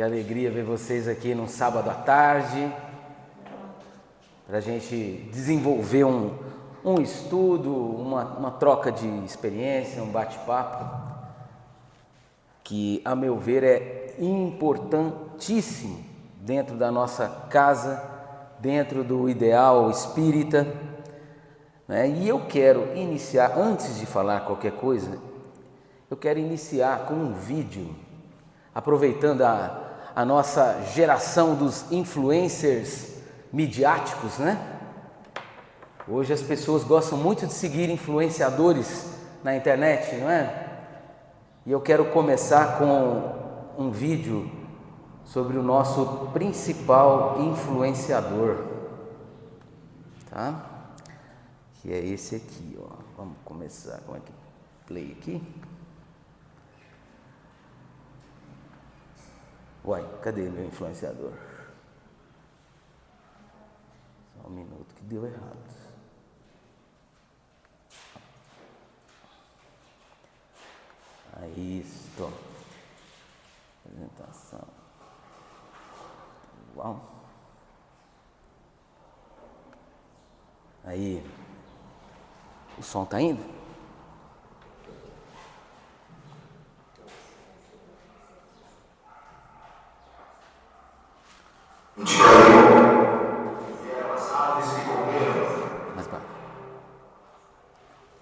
Que alegria ver vocês aqui num sábado à tarde, para a gente desenvolver um estudo, uma troca de experiência, um bate-papo, que, a meu ver, é importantíssimo dentro da nossa casa, dentro do ideal espírita, né? E eu quero iniciar, antes de falar qualquer coisa, eu quero iniciar com um vídeo, aproveitando a nossa geração dos influencers midiáticos, né? Hoje as pessoas gostam muito de seguir influenciadores na internet, não é? E eu quero começar com um vídeo sobre o nosso principal influenciador, tá? Que é esse aqui, ó. Vamos começar, como é que play aqui? Uai, cadê meu influenciador? Só um minuto que deu errado. Aí, isto. Apresentação. Uau. Aí. O som tá indo? Mas vai.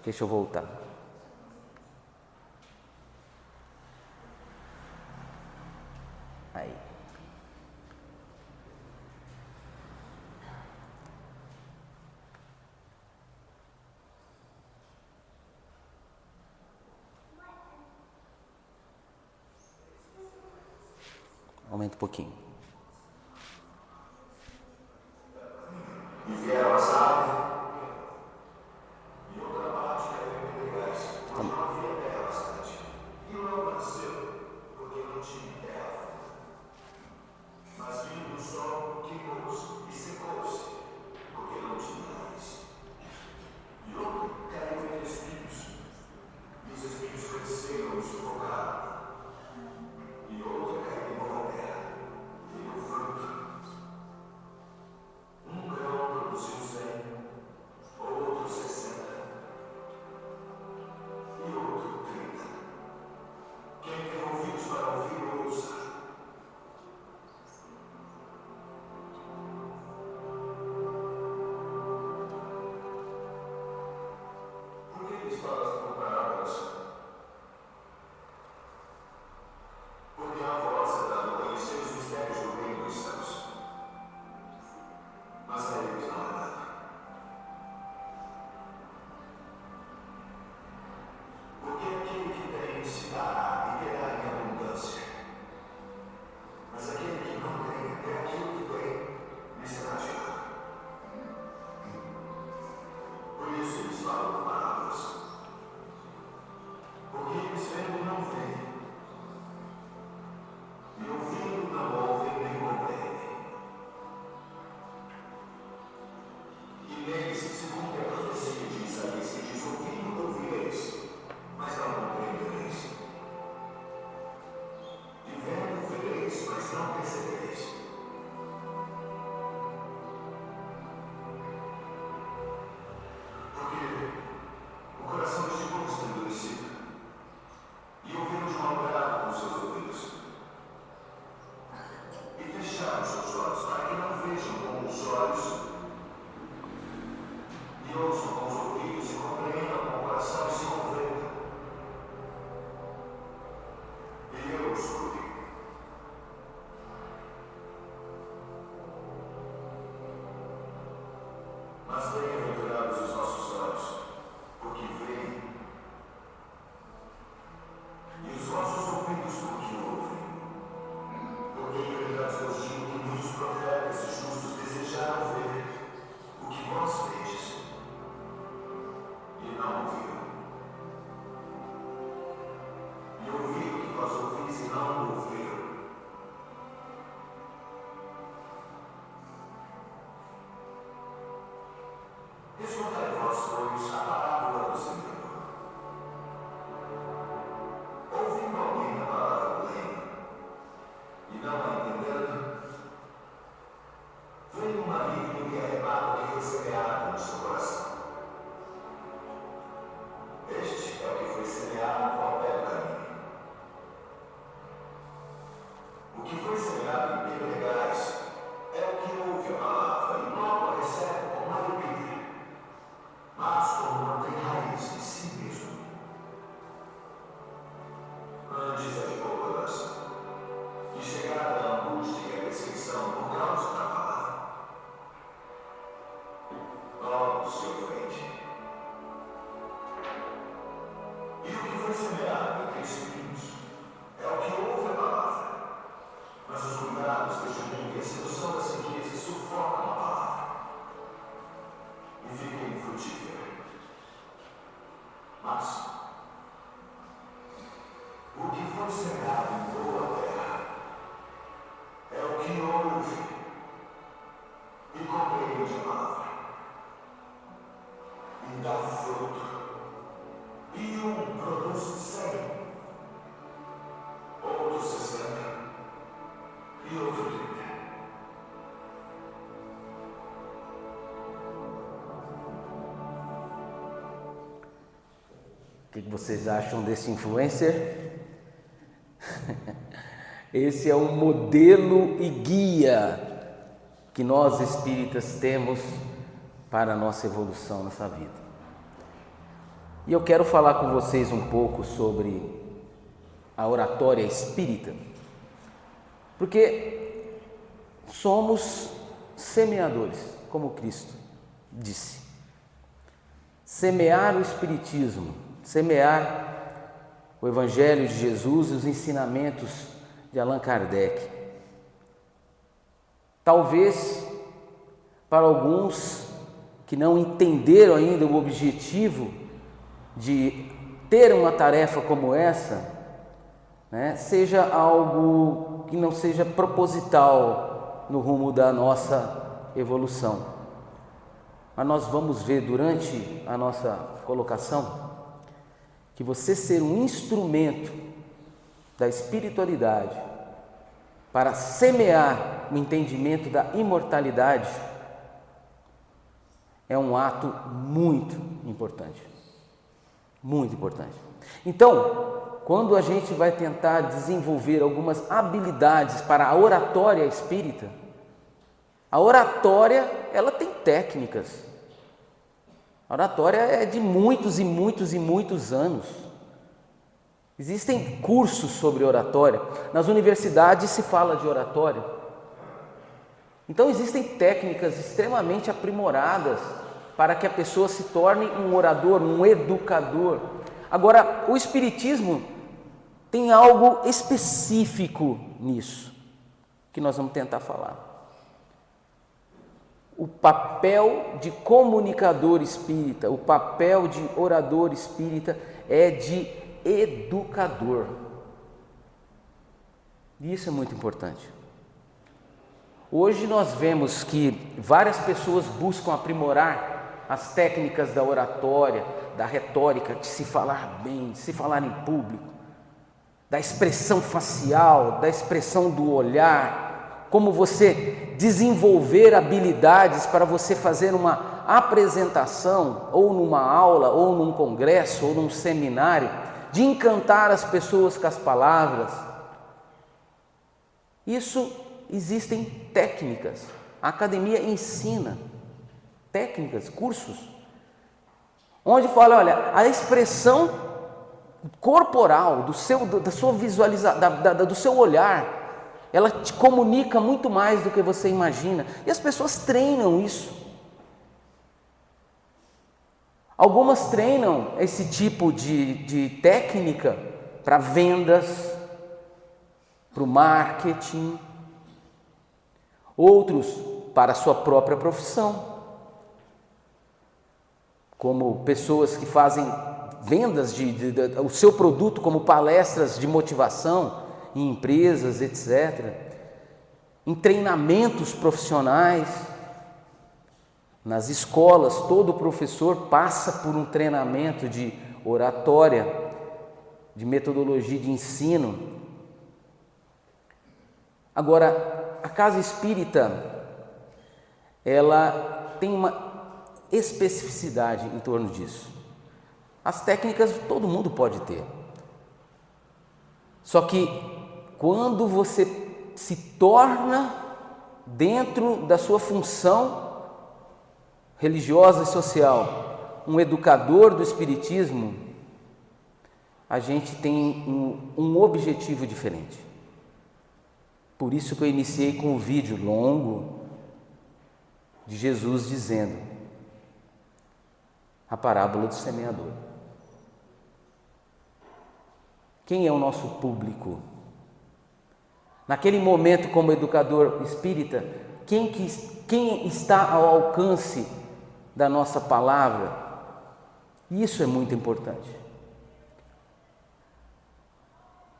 Deixa eu voltar. Aí. Aumenta um pouquinho. E vieram as aves, e outra parte caiu em pedregais, onde não havia terra bastante. E não nasceu, porque não tinha terra. Mas vindo o sol, queimou-se e secou-se, porque não tinha raiz. E outro caiu entre espinhos, e os espinhos cresceram e sufocaram. E outra caiu em boa terra, e deu fruto. Um grão produziu 100, outro 60, e outro 30. Quem tem ouvidos para ouvir, ouça. Por que lhes falas por parábolas? Porque a vós é dado conhecer os mistérios do reino dos céus, mas a eles não é dado. Porque aquele que tem se dará e terá em abundância, mas aquele que não tem, até aquilo que tem, lhe será tirado. Por isso eles falam por parábolas, porque eles vendo não veem, e ouvindo não ouvem nem compreendem. E neles se cumpre a profecia de Isaías, que diz: ouvindo ouvireis, mas não compreendereis. E vendo vereis, mas não percebereis. Porque o coração deste povo está endurecido, e ouviram de mau grado com seus ouvidos, e fecharam seus olhos, para que não vejam com os olhos, e ouçam com os ouvidos, e compreendam com o coração, e se convertam. E eu os curi. Mas bem-aventurados os nossos olhos, porque veem, e os vossos ouvidos, porque ouvem. Porque em verdade vos digo que muitos profetas e justos desejaram ver o que vós vedes, e não ouviram. E ouviram o que vós ouvis, e não ouviram. Escutai vós, pois, a parábola do Senhor. Ouvindo alguém a palavra do reino, e não a O que foi semeado em pedregais é o que ouve a palavra e logo a recebe com alegria, mas como não tem raiz em si mesmo, antes é de pouca duração, e chegará a angústia e a perseguição por causa da palavra. Logo se ofende. E o que foi semeado entre espinhos é o que ouve a palavra, mas os cuidados deste mundo e a sedução da riqueza sufocam a palavra e fica infrutífera. Mas o que foi semeado em boa terra é o que ouve e compreende a palavra e dá fruto. E um produz 100, outro 60 e outro 30. O que vocês acham desse influencer? Esse é um modelo e guia que nós espíritas temos para a nossa evolução nessa vida. E eu quero falar com vocês um pouco sobre a oratória espírita, porque somos semeadores, como Cristo disse. Semear o Espiritismo, semear o Evangelho de Jesus e os ensinamentos de Allan Kardec. Talvez para alguns que não entenderam ainda o objetivo de ter uma tarefa como essa, seja algo que não seja proposital no rumo da nossa evolução. Mas nós vamos ver durante a nossa colocação que você ser um instrumento da espiritualidade para semear o entendimento da imortalidade é um ato muito importante. Muito importante. Então, quando a gente vai tentar desenvolver algumas habilidades para a oratória espírita, a oratória, ela tem técnicas. A oratória é de muitos e muitos e muitos anos. Existem cursos sobre oratória. Nas universidades se fala de oratória. Então existem técnicas extremamente aprimoradas para que a pessoa se torne um orador, um educador. Agora, o Espiritismo tem algo específico nisso, que nós vamos tentar falar. O papel de comunicador espírita, o papel de orador espírita é de educador. E isso é muito importante. Hoje nós vemos que várias pessoas buscam aprimorar as técnicas da oratória, da retórica, de se falar bem, de se falar em público, da expressão facial, da expressão do olhar, como você desenvolver habilidades para você fazer uma apresentação, ou numa aula, ou num congresso, ou num seminário, de encantar as pessoas com as palavras. Isso existem técnicas, a academia ensina técnicas, cursos, onde fala, olha, a expressão corporal da sua visualização, do seu olhar, ela te comunica muito mais do que você imagina, e as pessoas treinam isso. Algumas treinam esse tipo de técnica para vendas, para o marketing, outros para a sua própria profissão, como pessoas que fazem vendas o seu produto como palestras de motivação em empresas, etc. Em treinamentos profissionais, nas escolas, todo professor passa por um treinamento de oratória, de metodologia de ensino. Agora, a casa espírita, ela tem uma especificidade em torno disso. As técnicas todo mundo pode ter. Só que quando você se torna, dentro da sua função religiosa e social, um educador do Espiritismo, a gente tem um objetivo diferente. Por isso que eu iniciei com um vídeo longo de Jesus dizendo a parábola do semeador. Quem é o nosso público? Naquele momento, como educador espírita, quem está ao alcance da nossa palavra? Isso é muito importante.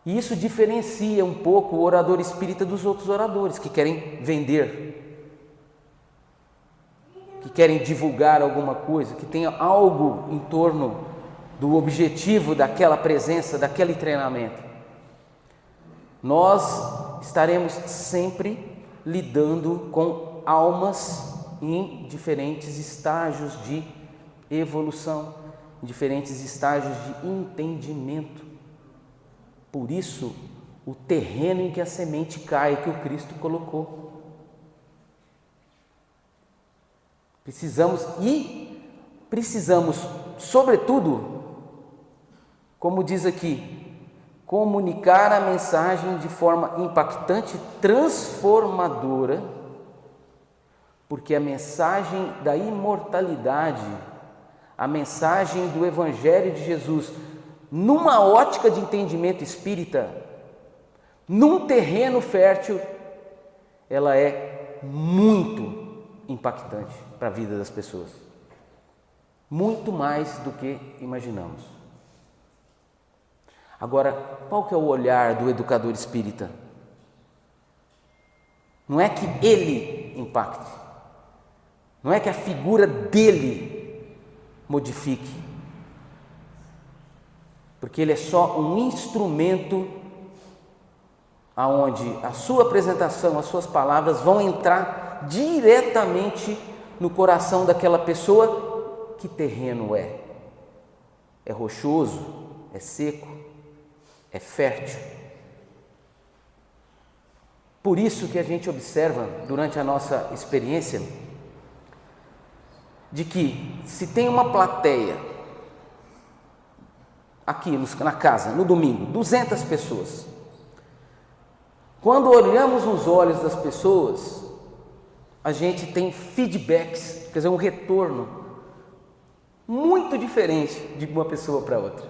E isso diferencia um pouco o orador espírita dos outros oradores que querem vender, que querem divulgar alguma coisa, que tenha algo em torno do objetivo daquela presença, daquele treinamento. Nós estaremos sempre lidando com almas em diferentes estágios de evolução, em diferentes estágios de entendimento. Por isso, o terreno em que a semente cai, que o Cristo colocou. Precisamos, sobretudo, como diz aqui, comunicar a mensagem de forma impactante, transformadora, porque a mensagem da imortalidade, a mensagem do Evangelho de Jesus, numa ótica de entendimento espírita, num terreno fértil, ela é muito impactante para a vida das pessoas. Muito mais do que imaginamos. Agora, qual que é o olhar do educador espírita? Não é que ele impacte, não é que a figura dele modifique, porque ele é só um instrumento aonde a sua apresentação, as suas palavras vão entrar diretamente no coração daquela pessoa. Que terreno é? É rochoso? É seco? É fértil? Por isso que a gente observa durante a nossa experiência de que se tem uma plateia aqui na casa, no domingo, 200 pessoas. Quando olhamos nos olhos das pessoas, a gente tem feedbacks, quer dizer, um retorno muito diferente de uma pessoa para outra.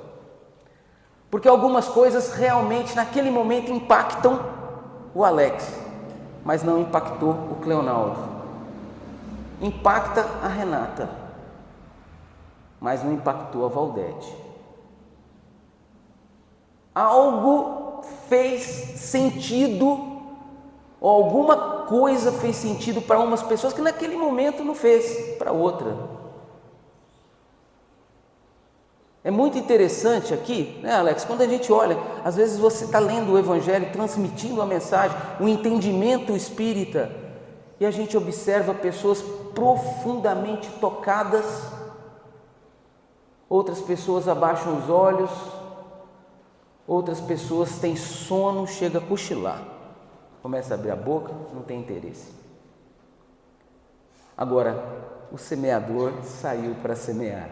Porque algumas coisas realmente naquele momento impactam o Alex, mas não impactou o Cleonaldo. Impacta a Renata, mas não impactou a Valdete. Algo fez sentido, ou alguma coisa fez sentido para umas pessoas que naquele momento não fez para outra. É muito interessante aqui, né, Alex? Quando a gente olha, às vezes você está lendo o Evangelho, transmitindo a mensagem, o entendimento espírita, e a gente observa pessoas profundamente tocadas, outras pessoas abaixam os olhos, outras pessoas têm sono, chega a cochilar, começa a abrir a boca, não tem interesse. Agora, o semeador saiu para semear.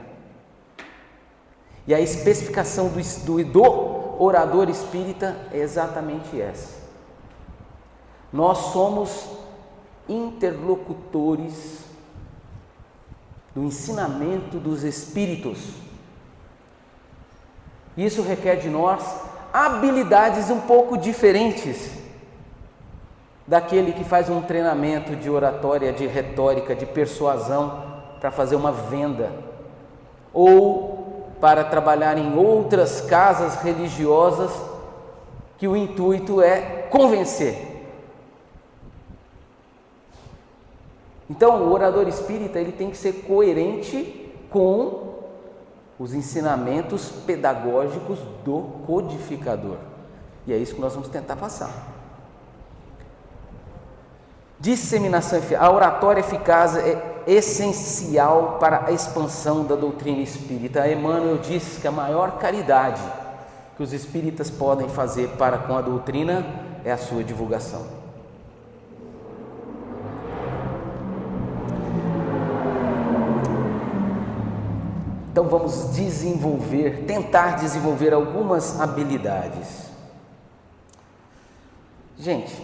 E a especificação do orador espírita é exatamente essa. Nós somos interlocutores do ensinamento dos Espíritos. Isso requer de nós habilidades um pouco diferentes daquele que faz um treinamento de oratória, de retórica, de persuasão para fazer uma venda, ou para trabalhar em outras casas religiosas que o intuito é convencer. Então, o orador espírita ele tem que ser coerente com os ensinamentos pedagógicos do codificador. E é isso que nós vamos tentar passar. Disseminação eficaz. A oratória eficaz é essencial para a expansão da doutrina espírita. Emmanuel disse que a maior caridade que os espíritas podem fazer para com a doutrina é a sua divulgação. Então vamos tentar desenvolver algumas habilidades. Gente,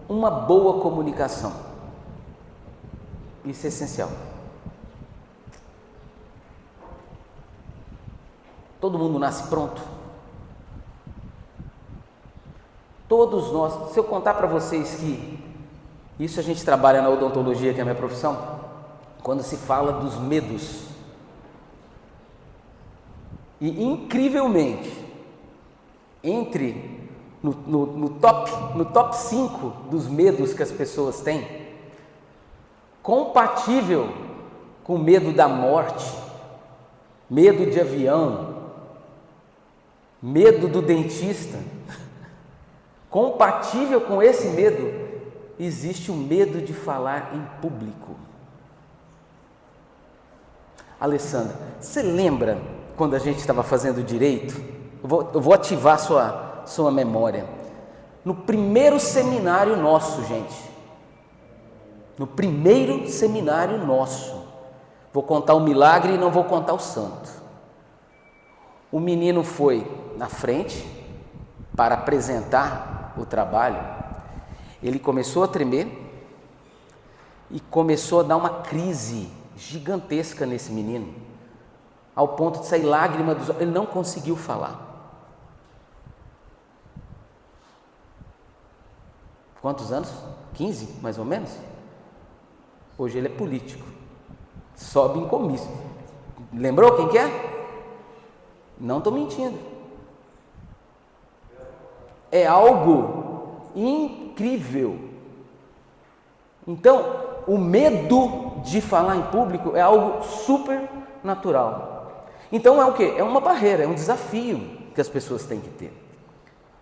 uma boa comunicação, isso é essencial. Todo mundo nasce pronto. Todos nós, se eu contar para vocês que isso a gente trabalha na odontologia, que é a minha profissão, quando se fala dos medos, e incrivelmente, no top 5 dos medos que as pessoas têm, compatível com o medo da morte, medo de avião, medo do dentista, compatível com esse medo, existe o medo de falar em público. Alessandra, você lembra quando a gente estava fazendo direito? Eu vou ativar sua memória. No primeiro seminário nosso, gente. No primeiro seminário nosso. Vou contar o milagre e não vou contar o santo. O menino foi na frente para apresentar o trabalho. Ele começou a tremer e começou a dar uma crise gigantesca nesse menino, ao ponto de sair lágrima dos olhos. Ele não conseguiu falar. Quantos anos? 15, mais ou menos? Hoje ele é político, sobe em comício. Lembrou quem que é? Não estou mentindo. É algo incrível. Então, o medo de falar em público é algo super natural. Então é o quê? É uma barreira, é um desafio que as pessoas têm que ter.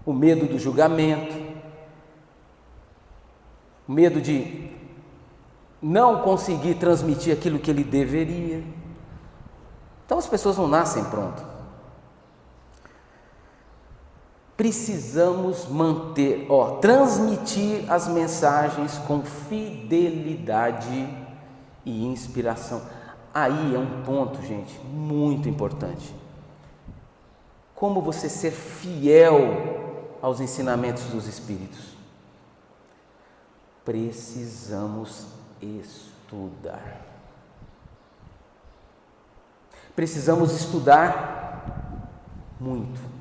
O medo do julgamento, o medo de não conseguir transmitir aquilo que ele deveria. Então as pessoas não nascem prontas. Precisamos transmitir as mensagens com fidelidade e inspiração. Aí é um ponto, gente, muito importante. Como você ser fiel aos ensinamentos dos Espíritos? Precisamos estudar. Precisamos estudar muito.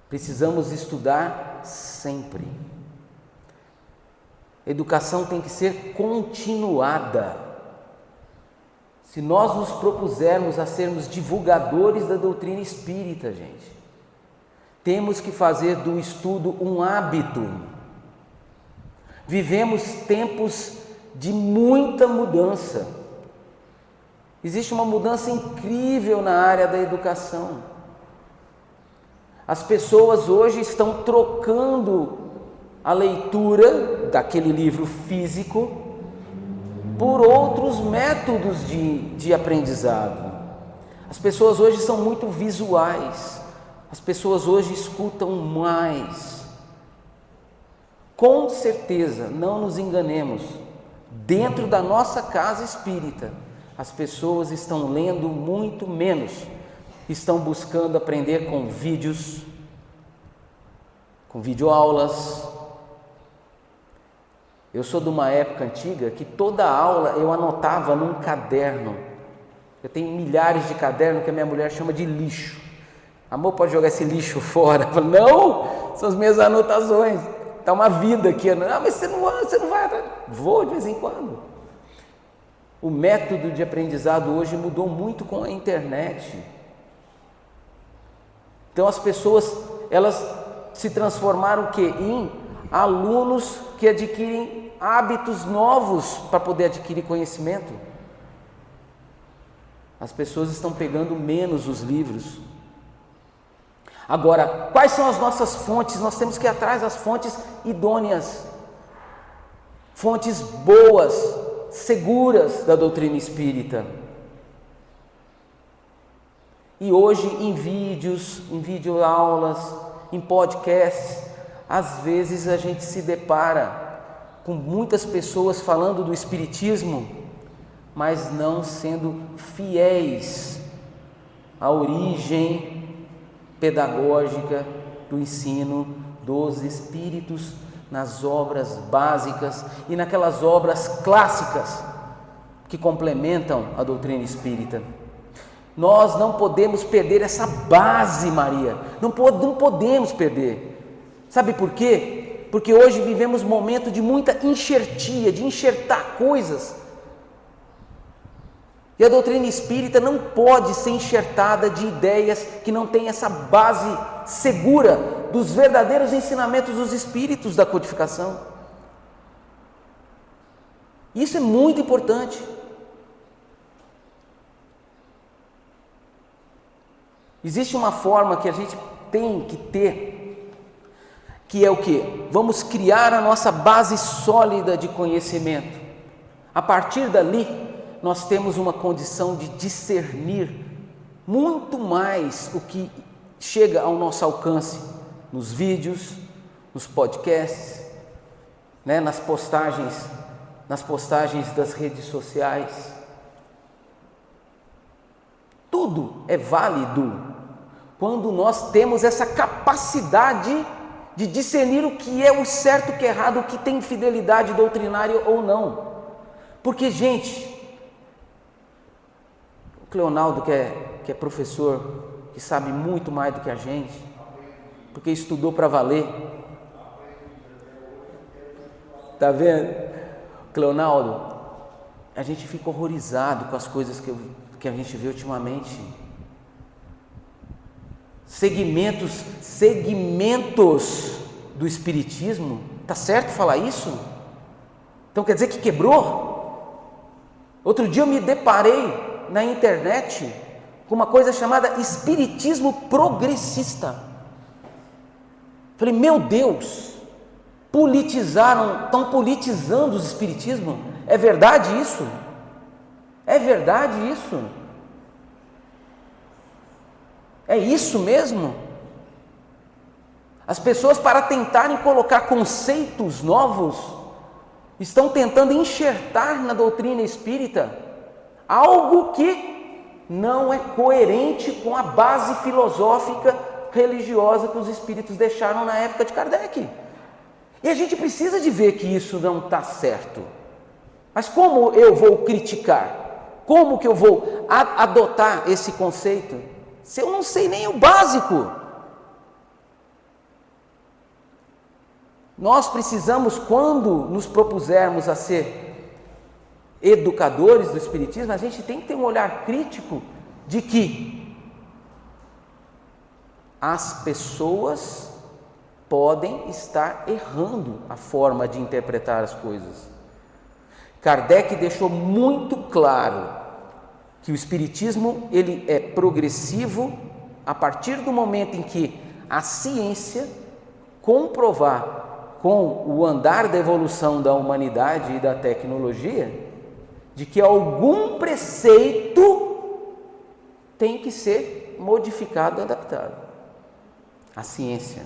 Precisamos estudar sempre. Educação tem que ser continuada. Se nós nos propusermos a sermos divulgadores da doutrina espírita, gente, temos que fazer do estudo um hábito. Vivemos tempos de muita mudança. Existe uma mudança incrível na área da educação. As pessoas hoje estão trocando a leitura daquele livro físico por outros métodos de aprendizado. As pessoas hoje são muito visuais, as pessoas hoje escutam mais. Com certeza, não nos enganemos, dentro da nossa casa espírita, as pessoas estão lendo muito menos. Estão buscando aprender com vídeos, com videoaulas. Eu sou de uma época antiga que toda aula eu anotava num caderno. Eu tenho milhares de cadernos que a minha mulher chama de lixo. Amor, pode jogar esse lixo fora? Eu falo, não, são as minhas anotações. Está uma vida aqui. Ah, mas você não vai. Vou de vez em quando. O método de aprendizado hoje mudou muito com a internet. Então as pessoas, elas se transformaram o quê? Em alunos que adquirem hábitos novos para poder adquirir conhecimento. As pessoas estão pegando menos os livros. Agora, quais são as nossas fontes? Nós temos que ir atrás das fontes idôneas, fontes boas, seguras da doutrina espírita. E hoje em vídeos, em videoaulas, em podcasts, às vezes a gente se depara com muitas pessoas falando do espiritismo mas não sendo fiéis à origem pedagógica do ensino dos Espíritos nas obras básicas e naquelas obras clássicas que complementam a doutrina espírita. Nós não podemos perder essa base, Maria, não podemos perder. Sabe por quê? Porque hoje vivemos um momento de muita enxertia, de enxertar coisas. E a doutrina espírita não pode ser enxertada de ideias que não têm essa base segura dos verdadeiros ensinamentos dos Espíritos da codificação. Isso é muito importante. Existe uma forma que a gente tem que ter, que é o quê? Vamos criar a nossa base sólida de conhecimento. A partir dali, nós temos uma condição de discernir muito mais o que chega ao nosso alcance nos vídeos, nos podcasts, nas postagens das redes sociais. Tudo é válido quando nós temos essa capacidade de discernir o que é o certo, o que é errado, o que tem fidelidade doutrinária ou não. Porque, gente, o Cleonaldo, que é professor, que sabe muito mais do que a gente, porque estudou para valer. Tá vendo? Cleonaldo, a gente fica horrorizado com as coisas que a gente vê ultimamente. Segmentos do espiritismo. Tá certo falar isso? Então quer dizer que quebrou? Outro dia eu me deparei na internet com uma coisa chamada espiritismo progressista. Falei, meu Deus, estão politizando o espiritismo? É verdade isso? É verdade isso? É isso mesmo? As pessoas, para tentarem colocar conceitos novos, estão tentando enxertar na doutrina espírita algo que não é coerente com a base filosófica religiosa que os espíritos deixaram na época de Kardec. E a gente precisa de ver que isso não está certo. Mas como eu vou criticar? Como que eu vou adotar esse conceito se eu não sei nem o básico? Nós precisamos, quando nos propusermos a ser educadores do espiritismo, a gente tem que ter um olhar crítico de que as pessoas podem estar errando a forma de interpretar as coisas. Kardec deixou muito claro que o espiritismo ele é progressivo a partir do momento em que a ciência comprovar com o andar da evolução da humanidade e da tecnologia de que algum preceito tem que ser modificado e adaptado. A ciência.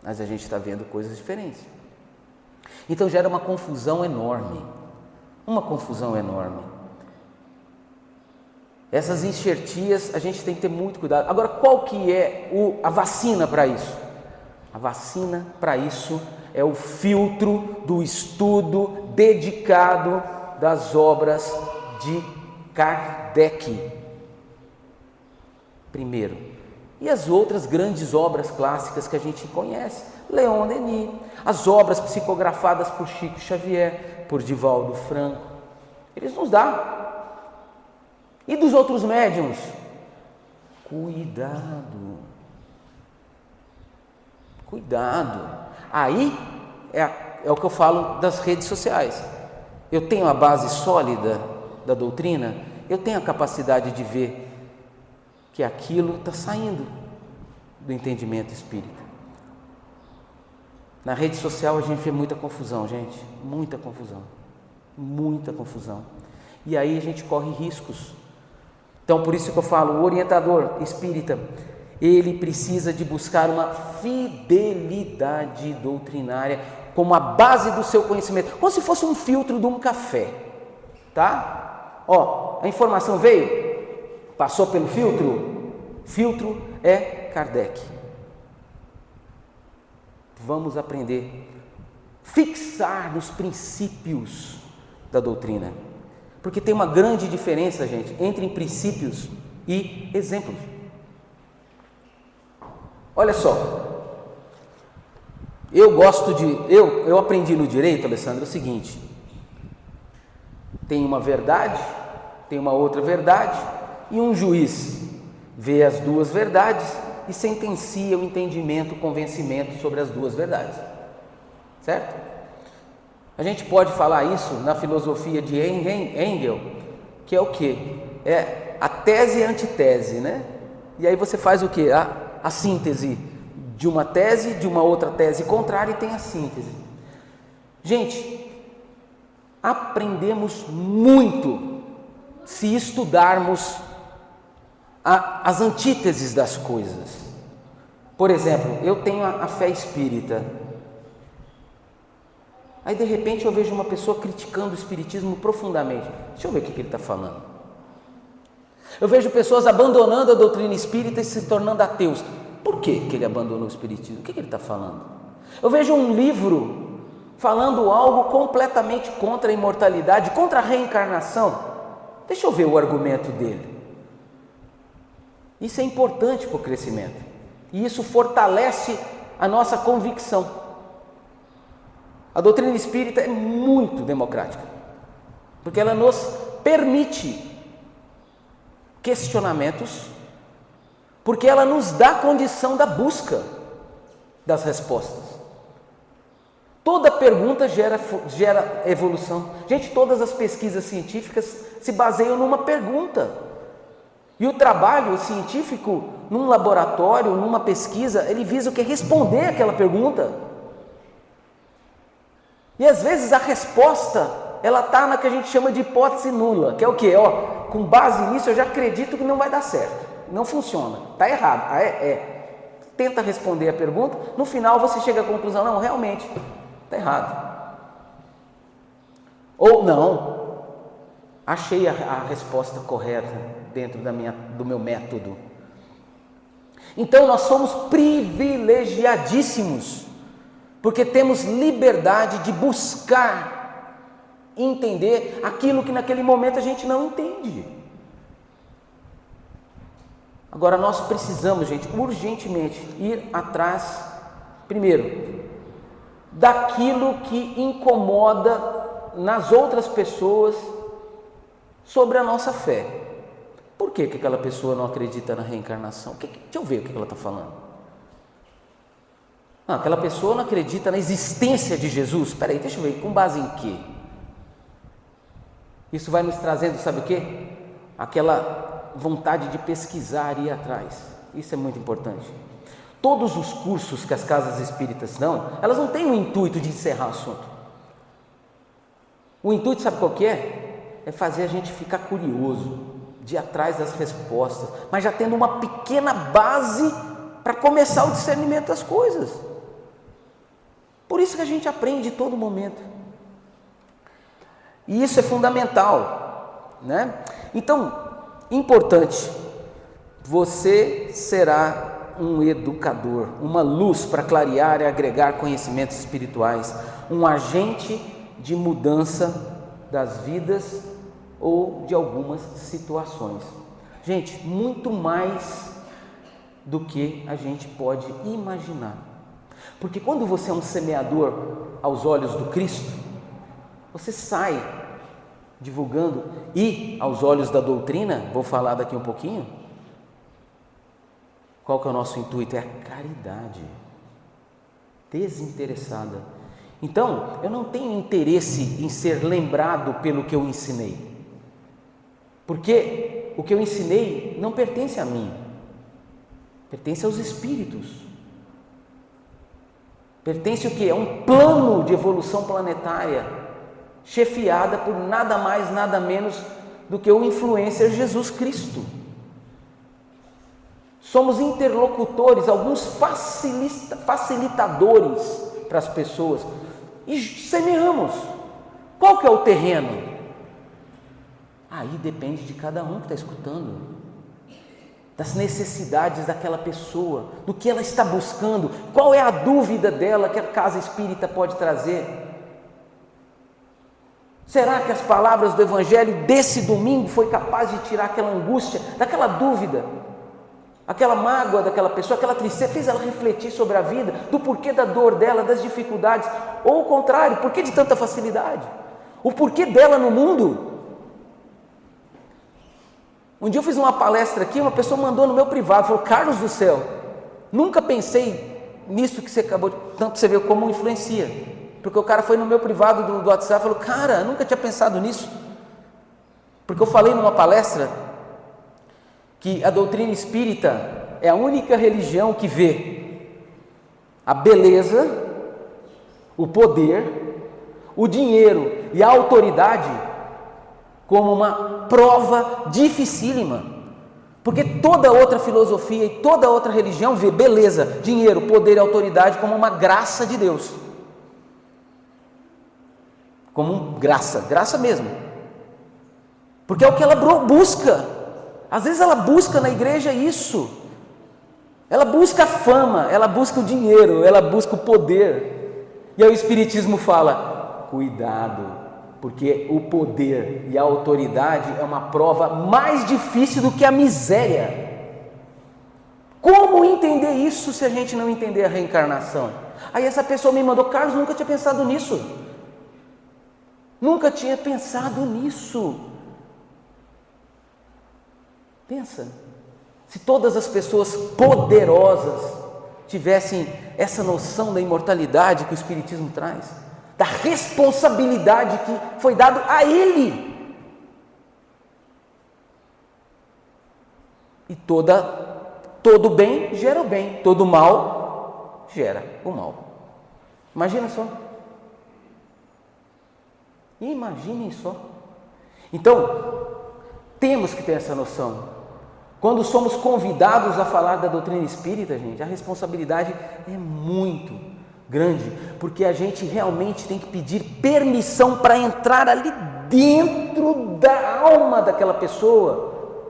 Mas a gente está vendo coisas diferentes. Então gera uma confusão enorme. Essas enxertias a gente tem que ter muito cuidado. Agora, qual que é a vacina para isso? A vacina para isso é o filtro do estudo dedicado das obras de Kardec. Primeiro. E as outras grandes obras clássicas que a gente conhece. Leon Denis, as obras psicografadas por Chico Xavier, por Divaldo Franco. Eles nos dão. E dos outros médiuns? Cuidado. Aí é o que eu falo das redes sociais. Eu tenho a base sólida da doutrina, eu tenho a capacidade de ver que aquilo está saindo do entendimento espírita. Na rede social a gente vê muita confusão, gente, muita confusão. E aí a gente corre riscos. Então por isso que eu falo, o orientador espírita, ele precisa de buscar uma fidelidade doutrinária como a base do seu conhecimento, como se fosse um filtro de um café, tá? Ó, a informação veio, passou pelo filtro é Kardec. Vamos aprender, fixar nos princípios da doutrina, porque tem uma grande diferença, gente, entre princípios e exemplos. Olha só, eu aprendi no direito, Alessandro, o seguinte: tem uma verdade, tem uma outra verdade, e um juiz vê as duas verdades e sentencia o entendimento, o convencimento sobre as duas verdades, certo? A gente pode falar isso na filosofia de Hegel, que é o quê? É a tese e a antitese, né? E aí você faz o quê? A síntese de uma tese, de uma outra tese contrária, e tem a síntese. Gente, aprendemos muito se estudarmos as antíteses das coisas. Por exemplo, eu tenho a fé espírita. Aí de repente eu vejo uma pessoa criticando o espiritismo profundamente. Deixa eu ver o que ele está falando. Eu vejo pessoas abandonando a doutrina espírita e se tornando ateus. Por que ele abandonou o espiritismo? O que ele está falando? Eu vejo um livro falando algo completamente contra a imortalidade, contra a reencarnação. Deixa eu ver o argumento dele. Isso é importante para o crescimento. E isso fortalece a nossa convicção. A doutrina espírita é muito democrática, porque ela nos permite questionamentos, porque ela nos dá a condição da busca das respostas. Toda pergunta gera evolução. Gente, todas as pesquisas científicas se baseiam numa pergunta. E o trabalho científico, num laboratório, numa pesquisa, ele visa o quê? Responder aquela pergunta. E às vezes a resposta, ela está na que a gente chama de hipótese nula, que é o quê? Com base nisso eu já acredito que não vai dar certo, não funciona, está errado. Tenta responder a pergunta, no final você chega à conclusão, não, realmente, está errado. Ou não, achei a resposta correta dentro do meu método. Então nós somos privilegiadíssimos, porque temos liberdade de buscar entender aquilo que naquele momento a gente não entende. Agora nós precisamos, gente, urgentemente ir atrás, primeiro, daquilo que incomoda nas outras pessoas sobre a nossa fé. Por que aquela pessoa não acredita na reencarnação? Deixa eu ver o que ela está falando. Aquela pessoa não acredita na existência de Jesus. Espera aí, deixa eu ver, com base em quê? Isso vai nos trazendo, sabe o quê? Aquela vontade de pesquisar e ir atrás. Isso é muito importante. Todos os cursos que as casas espíritas dão, elas não têm o intuito de encerrar o assunto. O intuito, sabe qual que é? É fazer a gente ficar curioso, de ir atrás das respostas, mas já tendo uma pequena base para começar o discernimento das coisas. Por isso que a gente aprende todo momento. E isso é fundamental, né? Então, importante, você será um educador, uma luz para clarear e agregar conhecimentos espirituais, um agente de mudança das vidas ou de algumas situações. Gente, muito mais do que a gente pode imaginar. Porque quando você é um semeador aos olhos do Cristo, você sai divulgando, e aos olhos da doutrina, vou falar daqui um pouquinho, qual que é o nosso intuito? É a caridade desinteressada. Então, eu não tenho interesse em ser lembrado pelo que eu ensinei, porque o que eu ensinei não pertence a mim, pertence aos espíritos. Pertence o quê? É um plano de evolução planetária, chefiada por nada mais, nada menos do que o influencer Jesus Cristo. Somos interlocutores, alguns facilitadores para as pessoas, e semeamos. Qual que é o terreno? Aí depende de cada um que está escutando, das necessidades daquela pessoa, do que ela está buscando, qual é a dúvida dela que a casa espírita pode trazer. Será que as palavras do Evangelho desse domingo foi capaz de tirar aquela angústia, daquela dúvida, aquela mágoa daquela pessoa, aquela tristeza, fez ela refletir sobre a vida, do porquê da dor dela, das dificuldades, ou o contrário, porquê de tanta facilidade, o porquê dela no mundo? Um dia eu fiz uma palestra aqui, uma pessoa mandou no meu privado, falou: Carlos do céu, nunca pensei nisso que você acabou de... Tanto você vê como influencia, porque o cara foi no meu privado do WhatsApp e falou: cara, nunca tinha pensado nisso, porque eu falei numa palestra que a doutrina espírita é a única religião que vê a beleza, o poder, o dinheiro e a autoridade como uma prova dificílima, porque toda outra filosofia e toda outra religião vê beleza, dinheiro, poder e autoridade como uma graça de Deus, como graça mesmo, porque é o que ela busca. Às vezes ela busca na igreja isso, ela busca a fama, ela busca o dinheiro, ela busca o poder, e aí o Espiritismo fala: cuidado, porque o poder e a autoridade é uma prova mais difícil do que a miséria. Como entender isso se a gente não entender a reencarnação? Aí essa pessoa me mandou: Carlos, nunca tinha pensado nisso, nunca tinha pensado nisso. Pensa, se todas as pessoas poderosas tivessem essa noção da imortalidade que o Espiritismo traz, da responsabilidade que foi dado a ele, e todo bem gera o bem, todo mal gera o mal. Imagina só, imaginem só. Então temos que ter essa noção. Quando somos convidados a falar da doutrina espírita, gente, a responsabilidade é muito grande, porque a gente realmente tem que pedir permissão para entrar ali dentro da alma daquela pessoa,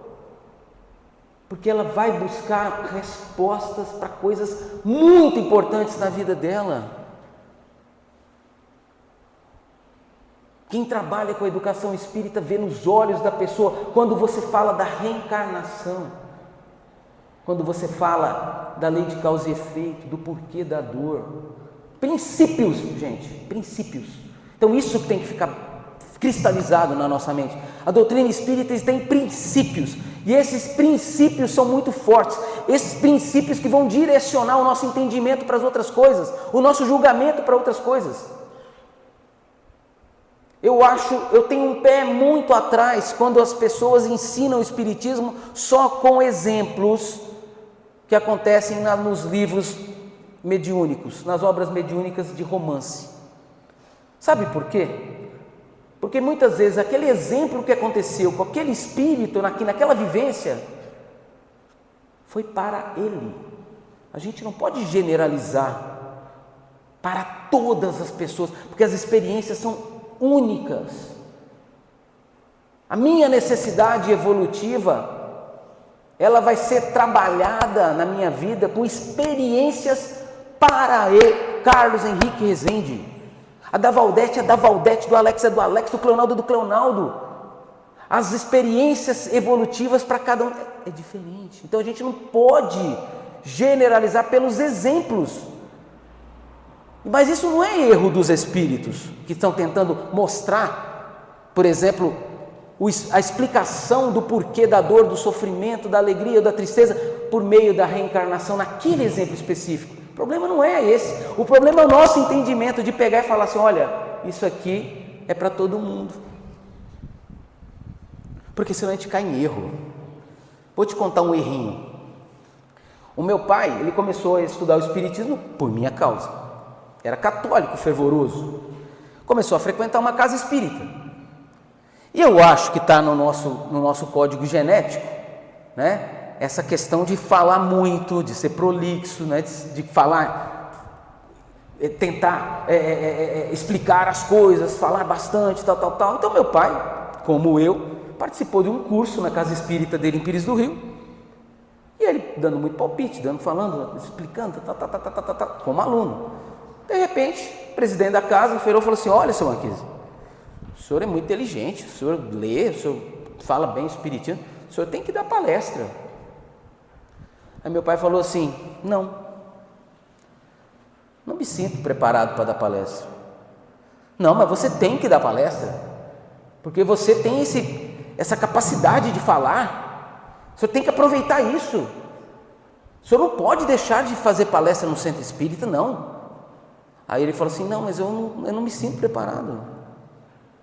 porque ela vai buscar respostas para coisas muito importantes na vida dela. Quem trabalha com a educação espírita vê nos olhos da pessoa, quando você fala da reencarnação, quando você fala da lei de causa e efeito, do porquê da dor, princípios, gente, princípios. Então isso tem que ficar cristalizado na nossa mente. A doutrina espírita tem princípios, e esses princípios são muito fortes, esses princípios que vão direcionar o nosso entendimento para as outras coisas, o nosso julgamento para outras coisas. Eu tenho um pé muito atrás quando as pessoas ensinam o Espiritismo só com exemplos que acontecem nos livros mediúnicos, nas obras mediúnicas de romance. Sabe por quê? Porque muitas vezes aquele exemplo que aconteceu com aquele espírito, naquela vivência, foi para ele. A gente não pode generalizar para todas as pessoas, porque as experiências são únicas. A minha necessidade evolutiva, ela vai ser trabalhada na minha vida com experiências para ele, Carlos Henrique Rezende. A da Valdete é da Valdete, do Alex é do Alex, do Cleonaldo é do Cleonaldo. As experiências evolutivas para cada um é diferente. Então a gente não pode generalizar pelos exemplos. Mas isso não é erro dos espíritos que estão tentando mostrar, por exemplo, a explicação do porquê da dor, do sofrimento, da alegria, da tristeza, por meio da reencarnação, naquele exemplo específico. O problema não é esse. O problema é o nosso entendimento de pegar e falar assim: olha, isso aqui é para todo mundo. Porque senão a gente cai em erro. Vou te contar um errinho. O meu pai, ele começou a estudar o Espiritismo por minha causa. Era católico fervoroso, começou a frequentar uma casa espírita, e eu acho que está no nosso código genético, né? Essa questão de falar muito, de ser prolixo, né? De falar tentar explicar as coisas, falar bastante, tal. Então meu pai, como eu, participou de um curso na casa espírita dele em Pires do Rio, e ele dando muito palpite, falando, explicando, como aluno. De repente, o presidente da casa virou e falou assim: olha, seu Marquise, o senhor é muito inteligente, o senhor lê, o senhor fala bem espiritismo, o senhor tem que dar palestra. Aí meu pai falou assim: não me sinto preparado para dar palestra. Não, mas você tem que dar palestra, porque você tem essa capacidade de falar, o senhor tem que aproveitar isso. O senhor não pode deixar de fazer palestra no centro espírita, não. Aí ele falou assim: não, mas eu não me sinto preparado,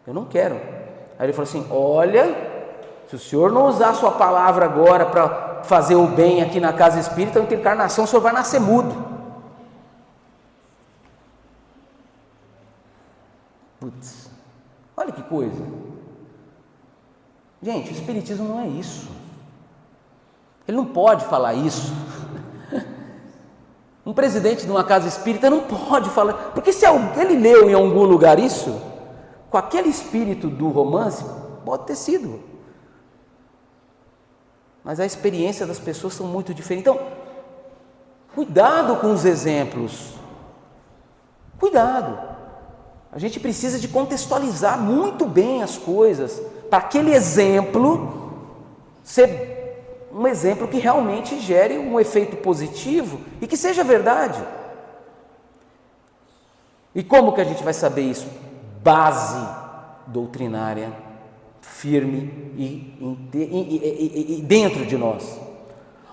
eu não quero. Aí ele falou assim: olha, se o senhor não usar a sua palavra agora para fazer o bem aqui na casa espírita, na encarnação o senhor vai nascer mudo. Putz, olha que coisa. Gente, o espiritismo não é isso. Ele não pode falar isso. Um presidente de uma casa espírita não pode falar, porque se ele leu em algum lugar isso, com aquele espírito do romance, pode ter sido, mas a experiência das pessoas são muito diferentes. Então, cuidado com os exemplos, cuidado. A gente precisa de contextualizar muito bem as coisas, para aquele exemplo ser um exemplo que realmente gere um efeito positivo e que seja verdade. E como que a gente vai saber isso? Base doutrinária firme e dentro de nós.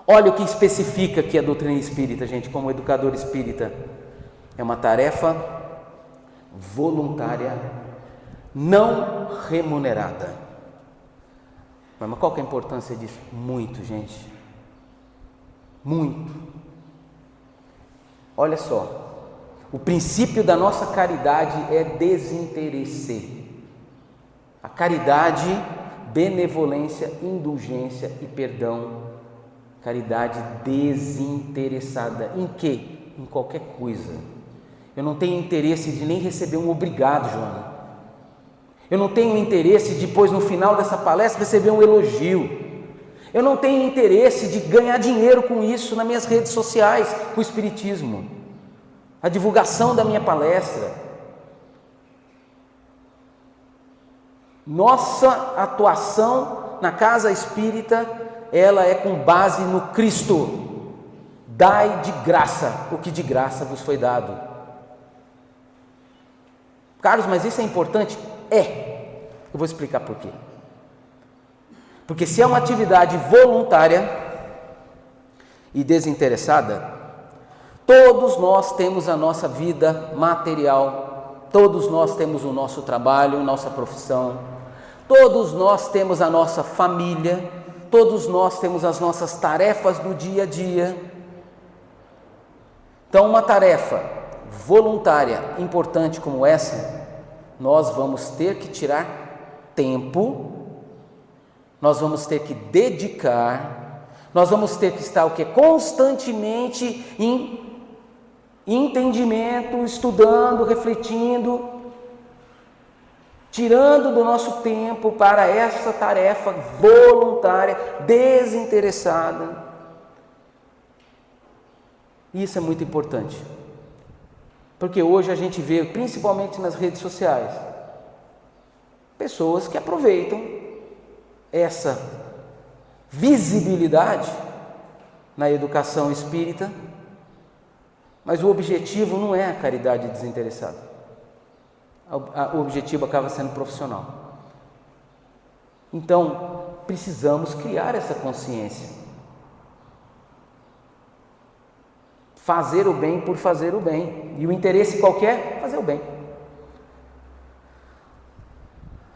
Olha o que especifica que a doutrina espírita, gente, como educador espírita, é uma tarefa voluntária, não remunerada. Mas qual que é a importância disso? Muito, gente. Muito. Olha só. O princípio da nossa caridade é desinteresse. A caridade, benevolência, indulgência e perdão. Caridade desinteressada. Em quê? Em qualquer coisa. Eu não tenho interesse de nem receber um obrigado, Joana. Eu não tenho interesse de, depois, no final dessa palestra, receber um elogio. Eu não tenho interesse de ganhar dinheiro com isso nas minhas redes sociais, com o espiritismo, a divulgação da minha palestra. Nossa atuação na casa espírita, ela é com base no Cristo. Dai de graça o que de graça vos foi dado. Carlos, mas isso é importante? Eu vou explicar por quê. Porque se é uma atividade voluntária e desinteressada, todos nós temos a nossa vida material, todos nós temos o nosso trabalho, nossa profissão, todos nós temos a nossa família, todos nós temos as nossas tarefas do dia a dia. Então, uma tarefa voluntária importante como essa, nós vamos ter que tirar tempo, nós vamos ter que dedicar, nós vamos ter que estar constantemente em entendimento, estudando, refletindo, tirando do nosso tempo para essa tarefa voluntária, desinteressada. Isso é muito importante. Porque hoje a gente vê, principalmente nas redes sociais, pessoas que aproveitam essa visibilidade na educação espírita, mas o objetivo não é a caridade desinteressada. O objetivo acaba sendo profissional. Então, precisamos criar essa consciência. Fazer o bem por fazer o bem. E o interesse qualquer, fazer o bem.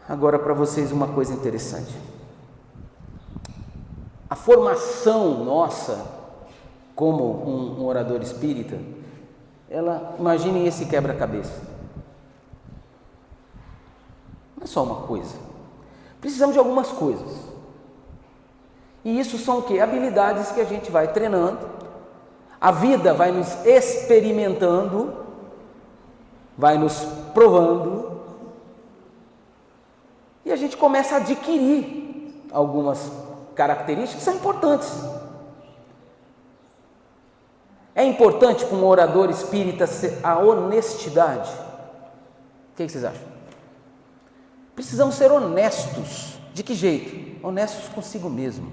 Agora, para vocês, uma coisa interessante. A formação nossa como um orador espírita, imaginem esse quebra-cabeça. Não é só uma coisa. Precisamos de algumas coisas. E isso são o quê? Habilidades que a gente vai treinando. A vida vai nos experimentando vai nos provando e a gente começa a adquirir algumas características que são importantes. É importante para um orador espírita a honestidade. O que vocês acham? Precisamos ser honestos. De que jeito? Honestos consigo mesmo.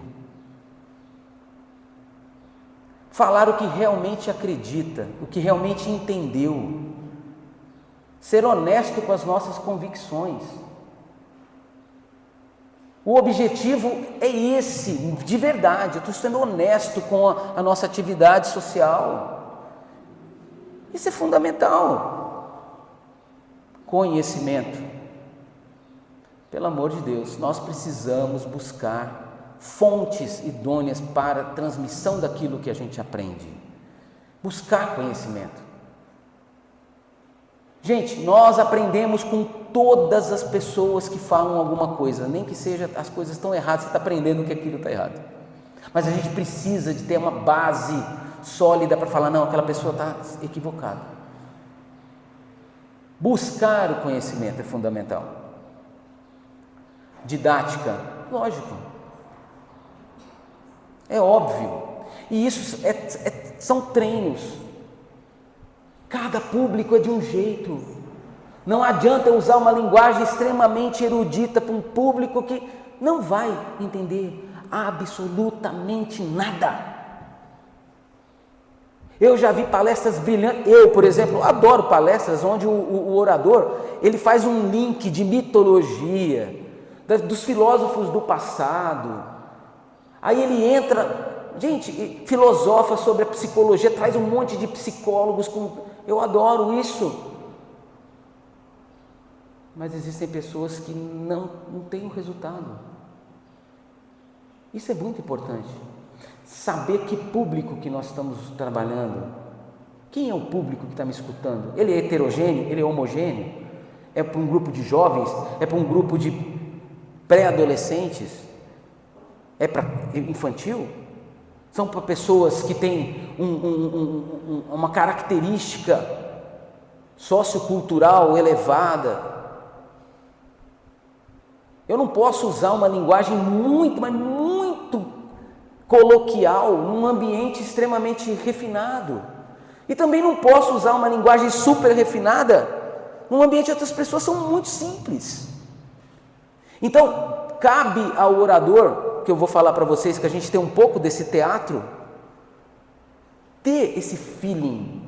Falar o que realmente acredita, o que realmente entendeu. Ser honesto com as nossas convicções. O objetivo é esse, de verdade. Eu estou sendo honesto com a nossa atividade social. Isso é fundamental. Conhecimento. Pelo amor de Deus, nós precisamos buscar fontes idôneas para a transmissão daquilo que a gente aprende. Buscar conhecimento. Gente, nós aprendemos com todas as pessoas que falam alguma coisa, nem que seja as coisas estão erradas, você está aprendendo que aquilo está errado. Mas a gente precisa de ter uma base sólida para falar, não, aquela pessoa está equivocada. Buscar o conhecimento é fundamental. Didática, lógico. É óbvio. E isso são treinos. Cada público é de um jeito. Não adianta eu usar uma linguagem extremamente erudita para um público que não vai entender absolutamente nada. Eu já vi palestras brilhantes. Eu, por exemplo, adoro palestras onde o orador ele faz um link de mitologia, dos filósofos do passado. Aí ele entra, gente, filosofa sobre a psicologia, traz um monte de psicólogos. Eu adoro isso. Mas existem pessoas que não têm o resultado. Isso é muito importante. Saber que público que nós estamos trabalhando. Quem é o público que está me escutando? Ele é heterogêneo? Ele é homogêneo? É para um grupo de jovens? É para um grupo de pré-adolescentes? É para infantil? São para pessoas que têm uma característica sociocultural elevada? Eu não posso usar uma linguagem muito, mas muito coloquial num ambiente extremamente refinado. E também não posso usar uma linguagem super refinada num ambiente onde as pessoas são muito simples. Então, cabe ao orador, que eu vou falar para vocês que a gente tem um pouco desse teatro, ter esse feeling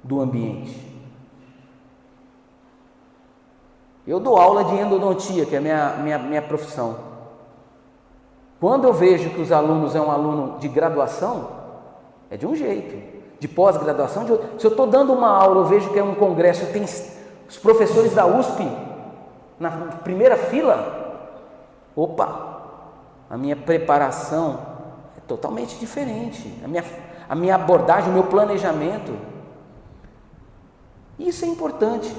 do ambiente. Eu dou aula de endodontia, que é a minha profissão. Quando eu vejo que os alunos é um aluno de graduação, é de um jeito, de pós-graduação de outro. Se eu estou dando uma aula, eu vejo que é um congresso, tem os professores da USP na primeira fila, opa, a minha preparação é totalmente diferente, a minha abordagem, o meu planejamento. Isso é importante.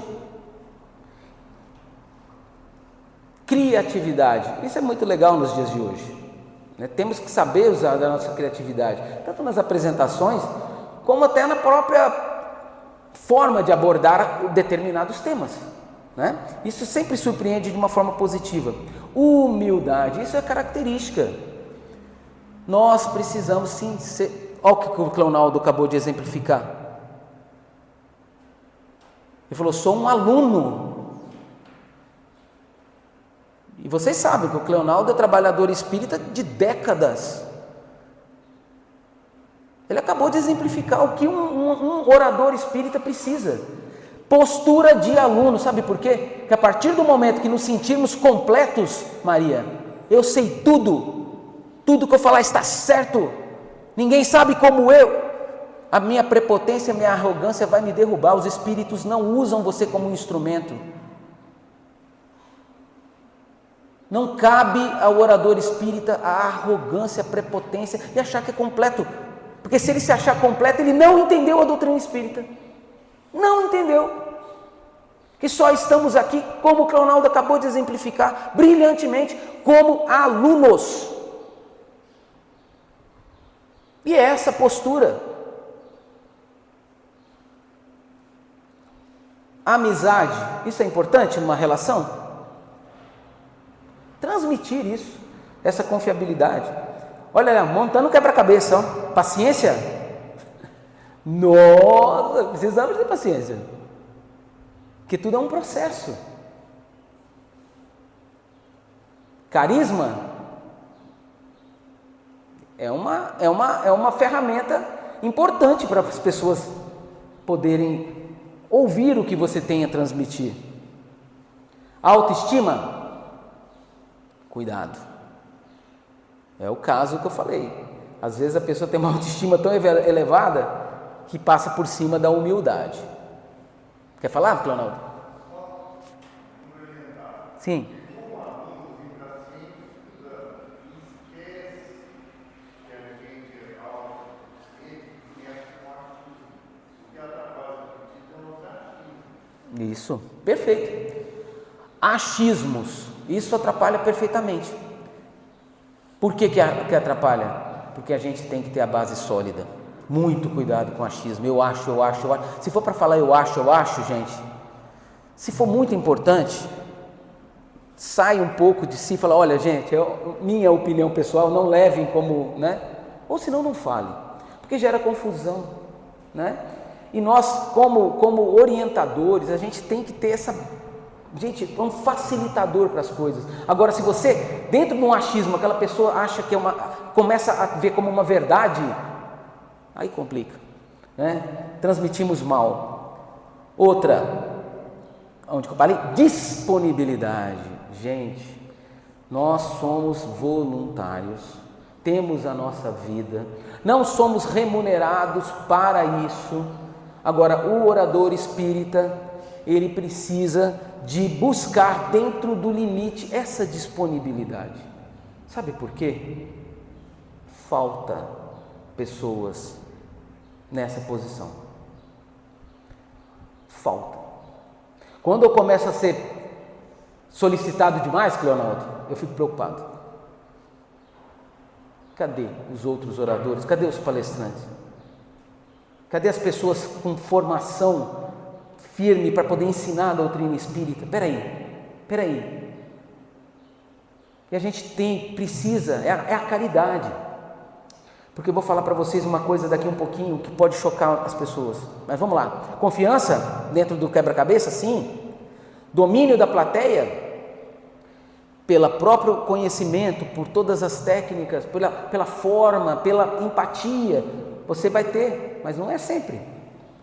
Criatividade, isso é muito legal nos dias de hoje, né? Temos que saber usar a nossa criatividade, tanto nas apresentações, como até na própria forma de abordar determinados temas, né? Isso sempre surpreende de uma forma positiva. Humildade, isso é característica. Nós precisamos sim ser... Olha o que o Cleonaldo acabou de exemplificar. Ele falou, sou um aluno. E vocês sabem que o Cleonaldo é trabalhador espírita de décadas. Ele acabou de exemplificar o que um orador espírita precisa. Postura de aluno, sabe por quê? Que a partir do momento que nos sentirmos completos, Maria, eu sei tudo que eu falar está certo, ninguém sabe como eu, a minha prepotência, a minha arrogância vai me derrubar. Os espíritos não usam você como um instrumento. Não cabe ao orador espírita a arrogância, a prepotência e achar que é completo, porque se ele se achar completo, ele não entendeu a doutrina espírita, não entendeu, que só estamos aqui, como o Cleonaldo acabou de exemplificar, brilhantemente, como alunos, e é essa postura. amizade, isso é importante numa relação? Transmitir isso, essa confiabilidade. Olha, montando quebra-cabeça, ó. Paciência? Nossa, precisamos de paciência. Porque tudo é um processo. Carisma é uma ferramenta importante para as pessoas poderem ouvir o que você tem a transmitir. Autoestima, cuidado. É o caso que eu falei. Às vezes a pessoa tem uma autoestima tão elevada que passa por cima da humildade. Quer falar, Cleonaldo? Sim. Isso, perfeito. Achismos, isso atrapalha perfeitamente. Por que atrapalha? Porque a gente tem que ter a base sólida. Muito cuidado com achismo. Eu acho. Se for para falar eu acho, gente, se for muito importante, sai um pouco de si e fala, olha, gente, minha opinião pessoal, não levem como, né? Ou senão não fale, porque gera confusão, né? E nós, como orientadores, a gente tem que ter um facilitador para as coisas. Agora, se você, dentro de um achismo, aquela pessoa acha que começa a ver como uma verdade, aí complica, né? Transmitimos mal. Outra, onde eu falei? Disponibilidade. Gente, nós somos voluntários, temos a nossa vida, não somos remunerados para isso. Agora, o orador espírita, ele precisa de buscar dentro do limite essa disponibilidade. Sabe por quê? Falta pessoas nessa posição. Falta. Quando eu começo a ser solicitado demais, Cleonaldo, eu fico preocupado. Cadê os outros oradores? Cadê os palestrantes? Cadê as pessoas com formação firme para poder ensinar a doutrina espírita? Peraí. E a gente precisa, é a caridade. Porque eu vou falar para vocês uma coisa daqui um pouquinho que pode chocar as pessoas. Mas vamos lá. Confiança dentro do quebra-cabeça, sim. Domínio da plateia, pelo próprio conhecimento, por todas as técnicas, pela forma, pela empatia, você vai ter, mas não é sempre.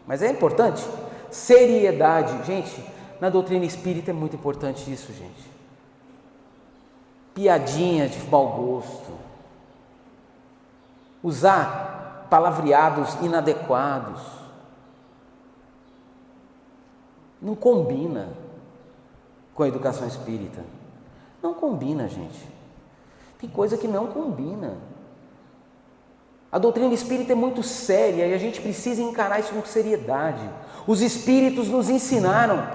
Mas é importante. Seriedade, gente, na doutrina espírita é muito importante isso, gente. Piadinha de mau gosto. Usar palavreados inadequados. Não combina com a educação espírita. Não combina, gente. Tem coisa que não combina. A doutrina espírita é muito séria e a gente precisa encarar isso com seriedade. Os espíritos nos ensinaram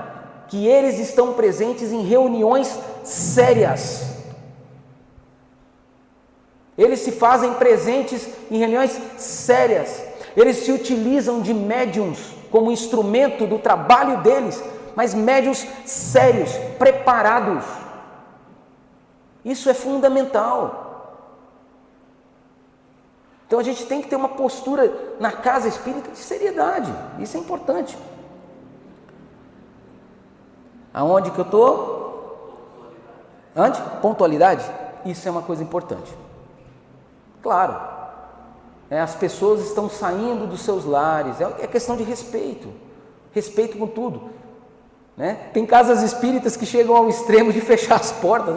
que eles estão presentes em reuniões sérias. Eles se fazem presentes em reuniões sérias. Eles se utilizam de médiuns como instrumento do trabalho deles, mas médiuns sérios, preparados. Isso é fundamental. Então a gente tem que ter uma postura na casa espírita de seriedade. Isso é importante. Aonde que eu estou? Onde? Pontualidade? Isso é uma coisa importante. Claro, as pessoas estão saindo dos seus lares, é questão de respeito. Respeito com tudo. Né? Tem casas espíritas que chegam ao extremo de fechar as portas,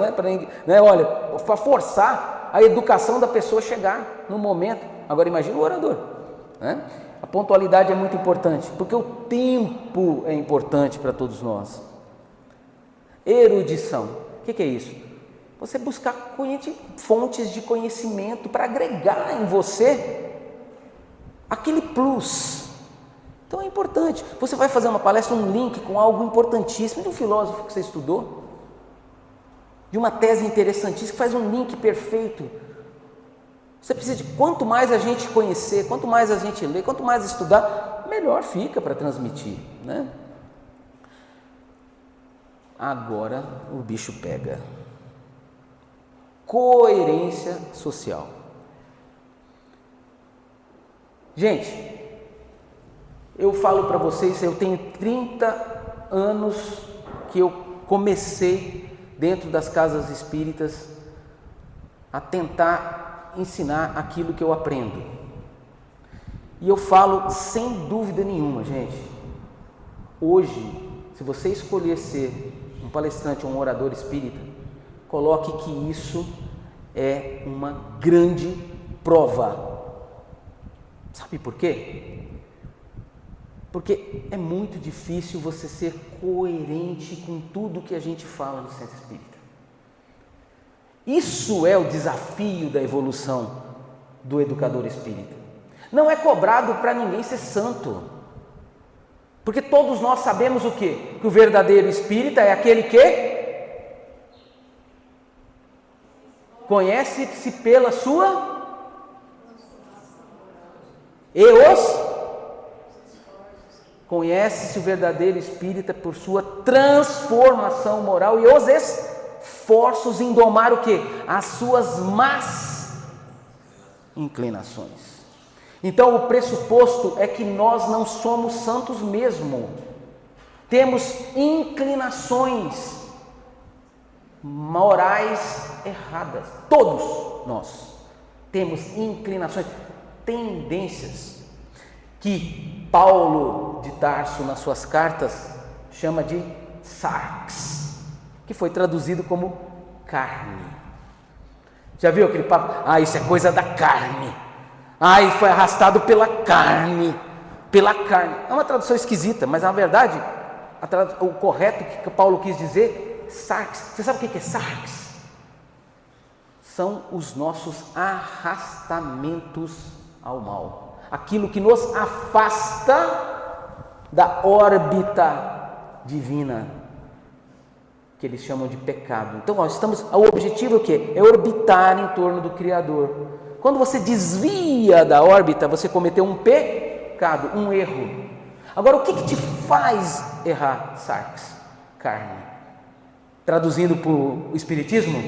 para forçar a educação da pessoa chegar no momento. Agora imagina o orador, né? A pontualidade é muito importante, porque o tempo é importante para todos nós. Erudição, o que é isso? Você buscar fontes de conhecimento para agregar em você aquele plus. Então é importante. Você vai fazer uma palestra, um link com algo importantíssimo de um filósofo que você estudou, de uma tese interessantíssima que faz um link perfeito. Você precisa de quanto mais a gente conhecer, quanto mais a gente ler, quanto mais estudar, melhor fica para transmitir, né? agora o bicho pega. Coerência social. Gente, eu falo para vocês, eu tenho 30 anos que eu comecei dentro das casas espíritas a tentar ensinar aquilo que eu aprendo. E eu falo sem dúvida nenhuma, gente, hoje, se você escolher ser um palestrante ou um orador espírita, coloque que isso é uma grande prova. Sabe por quê? Porque é muito difícil você ser coerente com tudo que a gente fala no Centro Espírita. Isso é o desafio da evolução do educador espírita. Não é cobrado para ninguém ser santo. Porque todos nós sabemos o quê? Que o verdadeiro espírita é aquele que conhece-se pela sua conhece-se o verdadeiro espírita por sua transformação moral e os esforços em domar o quê? As suas más inclinações. Então o pressuposto é que nós não somos santos mesmo. Temos inclinações morais erradas. Todos nós temos inclinações, tendências que Paulo de Tarso nas suas cartas chama de sarx, que foi traduzido como carne. Já viu aquele papo? Isso é coisa da carne. Foi arrastado pela carne. É uma tradução esquisita, mas na verdade o correto que Paulo quis dizer, sarx. Você sabe o que é sarx? São os nossos arrastamentos ao mal, aquilo que nos afasta da órbita divina, que eles chamam de pecado. Então o objetivo é o quê? É orbitar em torno do Criador. Quando você desvia da órbita, você cometeu um pecado, um erro. Agora, o que te faz errar, sarx? Carne. Traduzindo para o Espiritismo,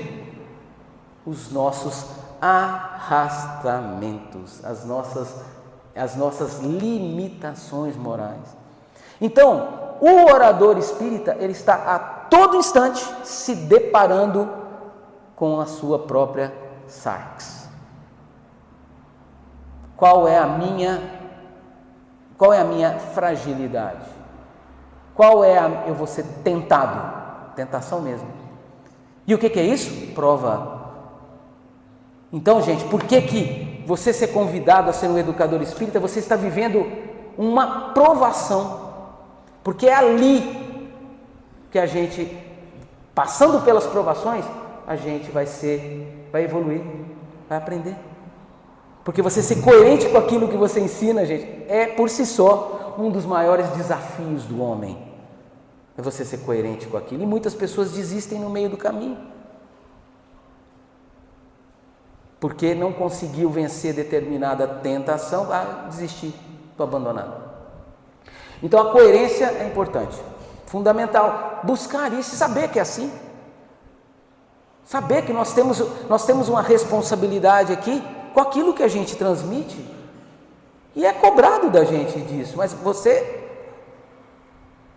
os nossos arrastamentos, as nossas limitações morais. Então, o orador espírita, ele está a todo instante se deparando com a sua própria sarx. Qual é a minha fragilidade? Eu vou ser tentado, tentação mesmo. E o que é isso? Prova. Então, gente, por que você ser convidado a ser um educador espírita, você está vivendo uma provação? Porque é ali que a gente, passando pelas provações, a gente vai evoluir, vai aprender. Porque você ser coerente com aquilo que você ensina, gente, é por si só um dos maiores desafios do homem. É você ser coerente com aquilo. E muitas pessoas desistem no meio do caminho, porque não conseguiu vencer determinada tentação, desistir, estou abandonado. Então a coerência é importante, fundamental. Buscar isso e saber que é assim. Saber que nós temos uma responsabilidade aqui com aquilo que a gente transmite, e é cobrado da gente disso, mas você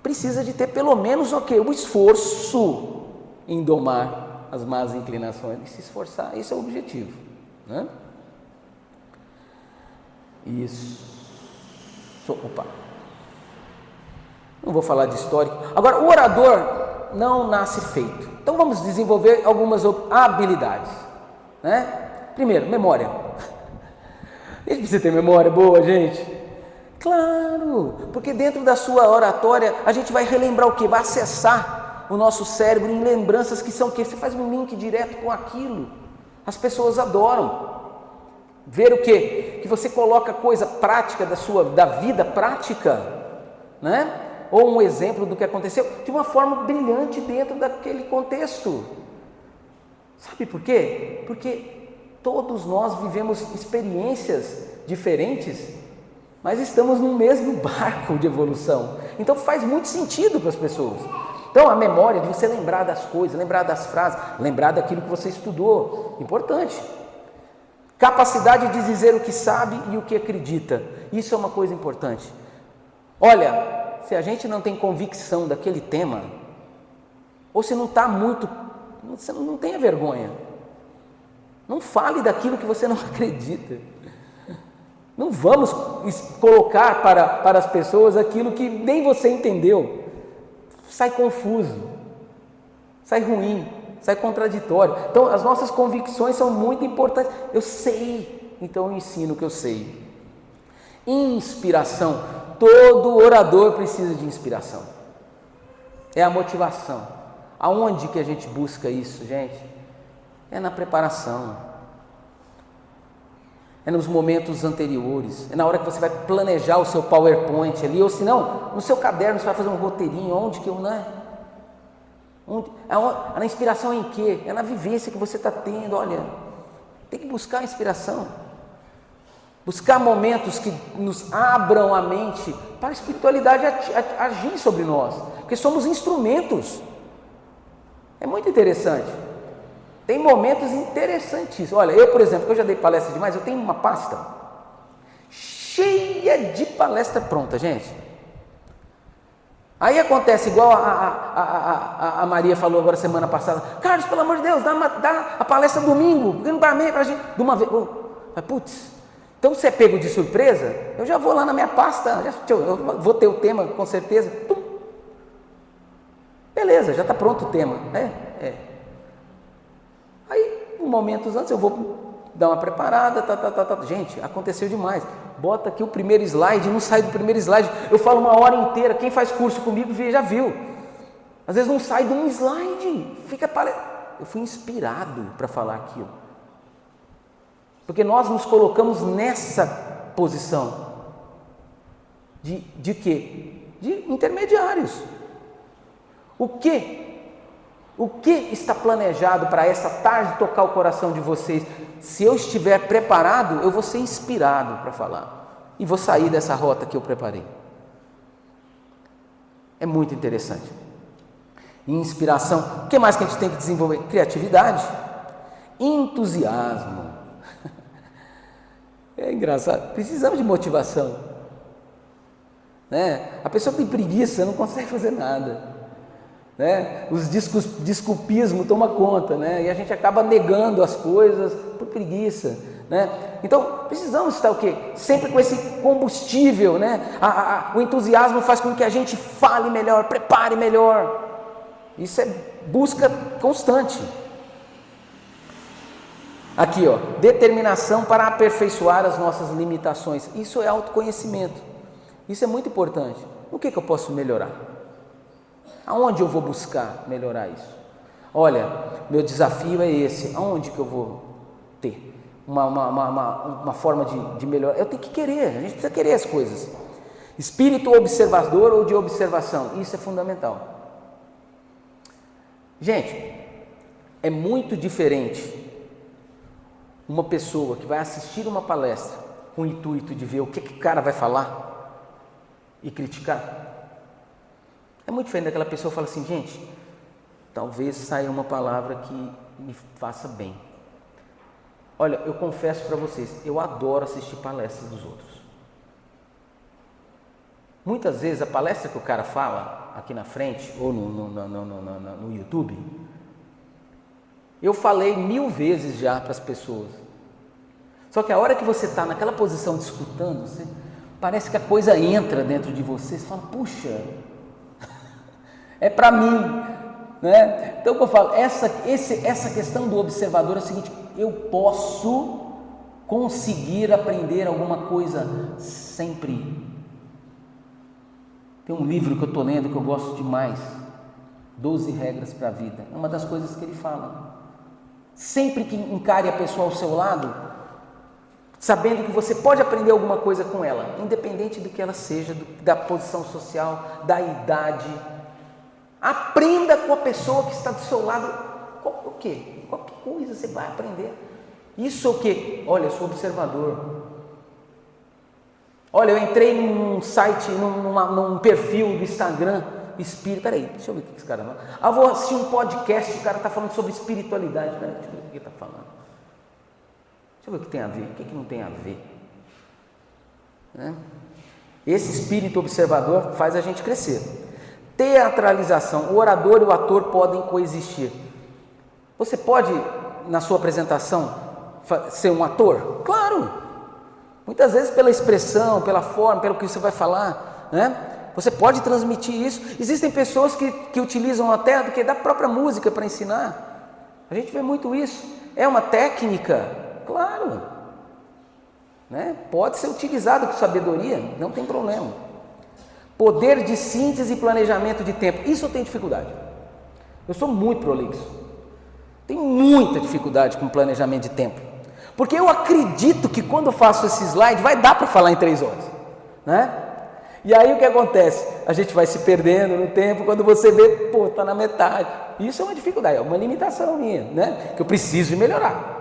precisa de ter pelo menos o esforço em domar as más inclinações, e se esforçar, esse é o objetivo, né? Isso. Não vou falar de histórico. Agora, o orador não nasce feito, então vamos desenvolver algumas habilidades, né? Primeiro, memória. A gente precisa ter memória boa, gente. Claro, porque dentro da sua oratória a gente vai relembrar o quê? Vai acessar o nosso cérebro em lembranças que são o quê? Você faz um link direto com aquilo. As pessoas adoram ver o quê? Que você coloca coisa prática da vida prática, né? Ou um exemplo do que aconteceu de uma forma brilhante dentro daquele contexto. Sabe por quê? Porque todos nós vivemos experiências diferentes, mas estamos no mesmo barco de evolução. Então faz muito sentido para as pessoas. Então, a memória de você lembrar das coisas, lembrar das frases, lembrar daquilo que você estudou, importante. Capacidade de dizer o que sabe e o que acredita, isso é uma coisa importante. Olha, se a gente não tem convicção daquele tema, ou se não está muito, você não tenha vergonha. Não fale daquilo que você não acredita. Não vamos colocar para as pessoas aquilo que nem você entendeu. Sai confuso, sai ruim, sai contraditório. Então, as nossas convicções são muito importantes. Eu sei, então eu ensino o que eu sei. Inspiração. Todo orador precisa de inspiração. É a motivação. Aonde que a gente busca isso, gente? É na preparação. É nos momentos anteriores, é na hora que você vai planejar o seu PowerPoint ali, ou se não, no seu caderno você vai fazer um roteirinho, onde que eu, né? A inspiração é em quê? É na vivência que você está tendo, olha, tem que buscar a inspiração, buscar momentos que nos abram a mente para a espiritualidade agir sobre nós, porque somos instrumentos, é muito interessante. Tem momentos interessantíssimos. Olha, eu, por exemplo, que eu já dei palestra demais, eu tenho uma pasta cheia de palestra pronta, gente. Aí acontece igual a Maria falou agora semana passada. Carlos, pelo amor de Deus, dá a palestra domingo, pra gente, de uma vez. Putz, então você é pego de surpresa, eu já vou lá na minha pasta, eu vou ter o tema com certeza. Pum. Beleza, já está pronto o tema, né? Aí, momentos antes, eu vou dar uma preparada, Gente, aconteceu demais. Bota aqui o primeiro slide, não sai do primeiro slide. Eu falo uma hora inteira, quem faz curso comigo já viu. Às vezes não sai de um slide, eu fui inspirado para falar aquilo. Porque nós nos colocamos nessa posição de quê? De intermediários. O que está planejado para essa tarde tocar o coração de vocês? Se eu estiver preparado, eu vou ser inspirado para falar. E vou sair dessa rota que eu preparei. É muito interessante. Inspiração. O que mais que a gente tem que desenvolver? Criatividade. Entusiasmo. É engraçado. Precisamos de motivação. Né? A pessoa tem preguiça, não consegue fazer nada. Né? Os desculpismo toma conta, né? E a gente acaba negando as coisas por preguiça, né? Então precisamos estar o quê? Sempre com esse combustível, né? O entusiasmo faz com que a gente fale melhor, prepare melhor. Isso é busca constante. Aqui, ó, determinação para aperfeiçoar as nossas limitações. Isso é autoconhecimento. Isso é muito importante. O que eu posso melhorar? Aonde eu vou buscar melhorar isso? Olha, meu desafio é esse. Aonde que eu vou ter uma forma de melhorar? Eu tenho que querer, a gente precisa querer as coisas. Espírito observador ou de observação, isso é fundamental. Gente, é muito diferente uma pessoa que vai assistir uma palestra com o intuito de ver o que o cara vai falar e criticar. É muito diferente daquela pessoa que fala assim, gente, talvez saia uma palavra que me faça bem. Olha, eu confesso para vocês, eu adoro assistir palestras dos outros. Muitas vezes a palestra que o cara fala aqui na frente, ou no YouTube, eu falei 1000 vezes já para as pessoas. Só que a hora que você está naquela posição de escutando, parece que a coisa entra dentro de você, você fala, puxa, é para mim, né? Então, o que eu falo, essa questão do observador é o seguinte, eu posso conseguir aprender alguma coisa sempre. Tem um livro que eu estou lendo que eu gosto demais, 12 regras para a vida, é uma das coisas que ele fala. Sempre que encare a pessoa ao seu lado, sabendo que você pode aprender alguma coisa com ela, independente do que ela seja, da posição social, da idade. Aprenda com a pessoa que está do seu lado. O quê? Qualquer coisa você vai aprender. Isso é o quê? Olha, eu sou observador. Olha, eu entrei num site, num perfil do Instagram. espírito. Peraí, deixa eu ver o que esse cara fala. Ah, vou assistir um podcast, o cara está falando sobre espiritualidade. Peraí, deixa eu ver o que ele está falando. Deixa eu ver o que tem a ver, o que não tem a ver. Né? Esse espírito observador faz a gente crescer. Teatralização. O orador e o ator podem coexistir. Você pode, na sua apresentação, ser um ator? Claro! Muitas vezes pela expressão, pela forma, pelo que você vai falar, né? Você pode transmitir isso. Existem pessoas que utilizam até da própria música para ensinar. A gente vê muito isso. É uma técnica? Claro! Né? Pode ser utilizado com sabedoria, não tem problema. Poder de síntese e planejamento de tempo. Isso eu tenho dificuldade. Eu sou muito prolixo. Tenho muita dificuldade com planejamento de tempo. Porque eu acredito que quando eu faço esse slide vai dar para falar em 3 horas. Né? E aí o que acontece? A gente vai se perdendo no tempo, quando você vê, pô, está na metade. Isso é uma dificuldade, é uma limitação minha, né? Que eu preciso de melhorar.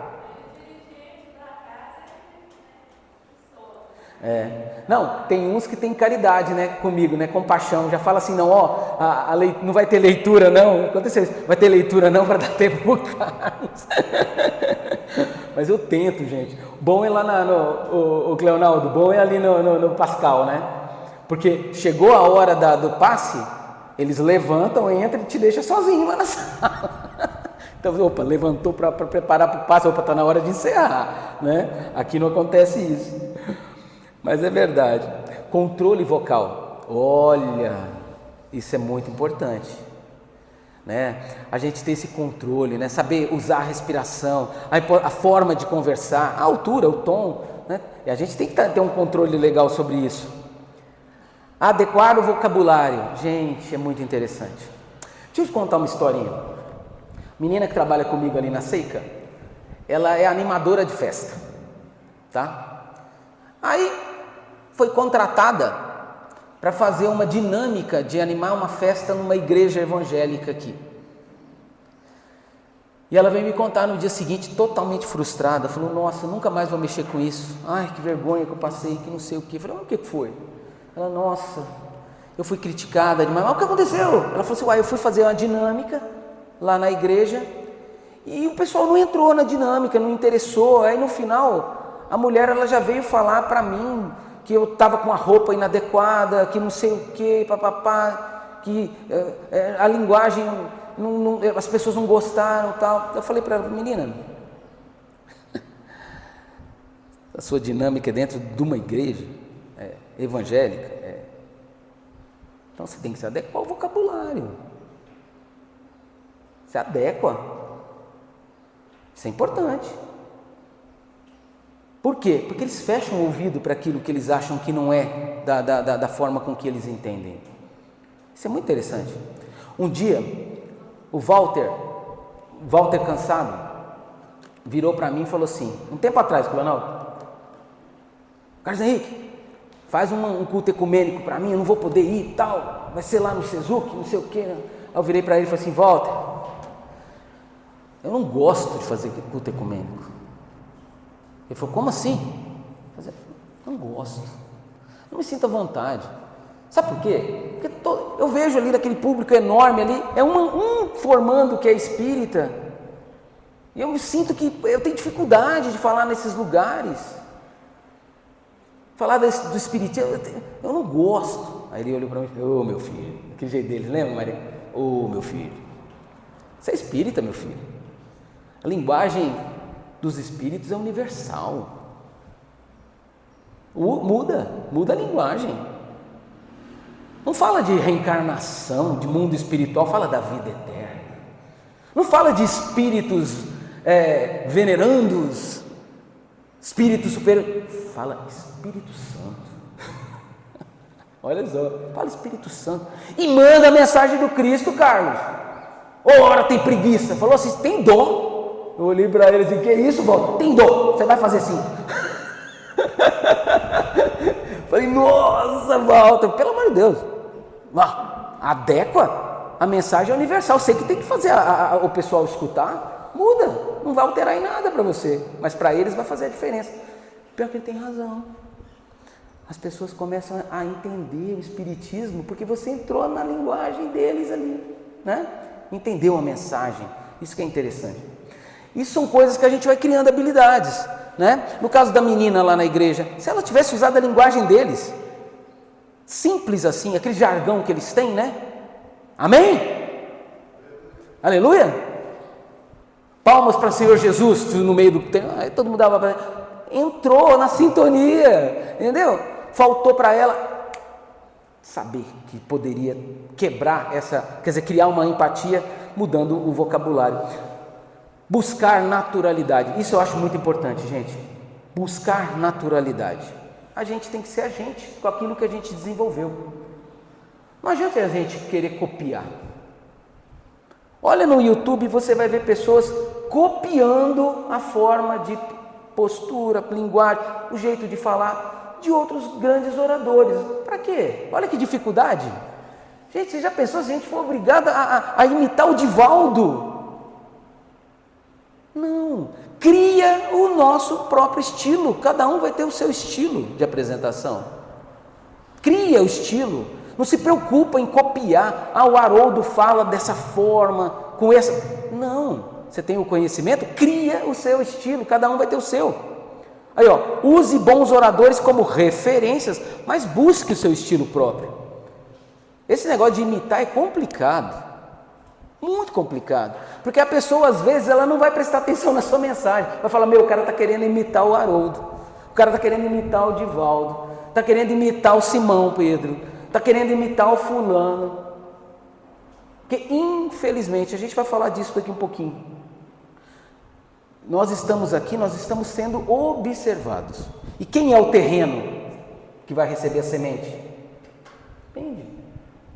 Não, tem uns que tem caridade, né, comigo, né, compaixão, já fala assim, não, ó, não vai ter leitura não, aconteceu isso, vai ter leitura não para dar tempo pro Carlos. Mas eu tento, gente. Bom é lá o Cleonaldo, bom é ali no Pascal, né, porque chegou a hora do passe, eles levantam, entram e te deixam sozinho lá na sala. Então, opa, levantou para preparar para o passe, opa, está na hora de encerrar, né, aqui não acontece isso. Mas é verdade. Controle vocal. Olha, isso é muito importante. Né? A gente ter esse controle, né? Saber usar a respiração, a forma de conversar, a altura, o tom. Né? E a gente tem que ter um controle legal sobre isso. Adequar o vocabulário. Gente, é muito interessante. Deixa eu te contar uma historinha. Menina que trabalha comigo ali na Seica, ela é animadora de festa. Tá? Aí foi contratada para fazer uma dinâmica de animar uma festa numa igreja evangélica aqui. E ela veio me contar no dia seguinte, totalmente frustrada, falou, nossa, nunca mais vou mexer com isso, ai, que vergonha que eu passei, que não sei o que. Eu falei, mas o que foi? Ela, nossa, eu fui criticada demais. Mas o que aconteceu? Ela falou assim, uai, eu fui fazer uma dinâmica lá na igreja e o pessoal não entrou na dinâmica, não interessou. Aí no final, a mulher ela já veio falar para mim que eu estava com a roupa inadequada, que não sei o que, papapá, que a linguagem, as pessoas não gostaram e tal. Eu falei para ela, menina, a sua dinâmica é dentro de uma igreja evangélica, então você tem que se adequar ao vocabulário, se adequa, isso é importante. Por quê? Porque eles fecham o ouvido para aquilo que eles acham que não é da forma com que eles entendem. Isso é muito interessante. Um dia, o Walter cansado, virou para mim e falou assim, um tempo atrás, Cleonaldo, Carlos Henrique, faz um culto ecumênico para mim, eu não vou poder ir e tal, vai ser lá no Sezuc, não sei o quê. Aí eu virei para ele e falei assim, Walter, eu não gosto de fazer culto ecumênico. Ele falou, como assim? Eu não gosto, não me sinto à vontade. Sabe por quê? Porque eu vejo ali daquele público enorme ali, é um formando que é espírita, e eu me sinto que eu tenho dificuldade de falar nesses lugares, falar do espiritismo, eu não gosto. Aí ele olhou para mim e falou, ô meu filho, aquele jeito dele, lembra Maria? Ô meu filho, você é espírita meu filho, a linguagem dos espíritos é universal, muda a linguagem, não fala de reencarnação, de mundo espiritual, fala da vida eterna, não fala de espíritos venerandos, espíritos superiores, fala Espírito Santo, olha só, fala Espírito Santo, e manda a mensagem do Cristo, Carlos, ora tem preguiça, falou assim, tem dó. Eu olhei para ele e disse, que isso, Walter? Tem dor, você vai fazer assim. Falei, nossa, Walter, pelo amor de Deus, adequa, a mensagem é universal, sei que tem que fazer o pessoal escutar, muda, não vai alterar em nada para você, mas para eles vai fazer a diferença. Pior que ele tem razão. as pessoas começam a entender o Espiritismo, porque você entrou na linguagem deles ali, né? Entendeu a mensagem, isso que é interessante. Isso são coisas que a gente vai criando habilidades, né? No caso da menina lá na igreja, se ela tivesse usado a linguagem deles, simples assim, aquele jargão que eles têm, né? Amém? Aleluia? Palmas para o Senhor Jesus no meio do tempo. Todo mundo dava para... Entrou na sintonia, entendeu? Faltou para ela saber que poderia quebrar essa, quer dizer, criar uma empatia mudando o vocabulário. Buscar naturalidade, isso eu acho muito importante, gente. Buscar naturalidade. A gente tem que ser a gente com aquilo que a gente desenvolveu. Não adianta a gente querer copiar. Olha no YouTube, você vai ver pessoas copiando a forma de postura, linguagem, o jeito de falar de outros grandes oradores. Para quê? Olha que dificuldade. Gente, você já pensou se a gente for obrigado a imitar o Divaldo? Não. Cria o nosso próprio estilo. Cada um vai ter o seu estilo de apresentação. Cria o estilo. Não se preocupa em copiar. O Haroldo fala dessa forma, com essa... Não. Você tem o conhecimento, cria o seu estilo. Cada um vai ter o seu. Aí, ó, use bons oradores como referências, mas busque o seu estilo próprio. Esse negócio de imitar é complicado. Muito complicado. Porque a pessoa, às vezes, ela não vai prestar atenção na sua mensagem. Vai falar, o cara está querendo imitar o Haroldo. O cara está querendo imitar o Divaldo. Está querendo imitar o Simão Pedro. Está querendo imitar o fulano. Porque, infelizmente, a gente vai falar disso daqui um pouquinho. Nós estamos aqui, nós estamos sendo observados. E quem é o terreno que vai receber a semente? Depende.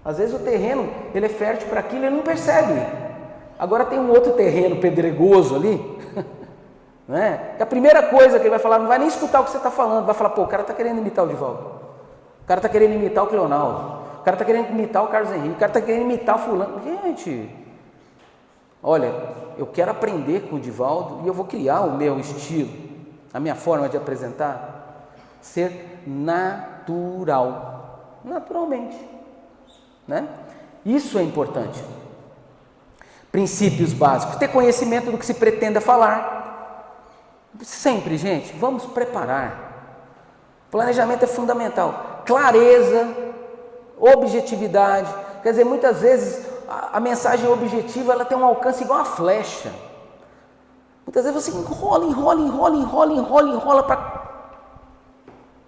Às vezes o terreno, ele é fértil para aquilo e ele não percebe. Agora tem um outro terreno pedregoso ali, né? Que a primeira coisa que ele vai falar, não vai nem escutar o que você está falando, vai falar, o cara está querendo imitar o Divaldo, o cara está querendo imitar o Cleonaldo, o cara está querendo imitar o Carlos Henrique, o cara está querendo imitar o fulano. Gente, olha, eu quero aprender com o Divaldo e eu vou criar o meu estilo, a minha forma de apresentar, ser natural, naturalmente, né? Isso é importante. Princípios básicos, ter conhecimento do que se pretenda falar. Sempre, gente, vamos preparar. Planejamento é fundamental. Clareza, objetividade. Quer dizer, muitas vezes a mensagem objetiva, ela tem um alcance igual a flecha. Muitas vezes você enrola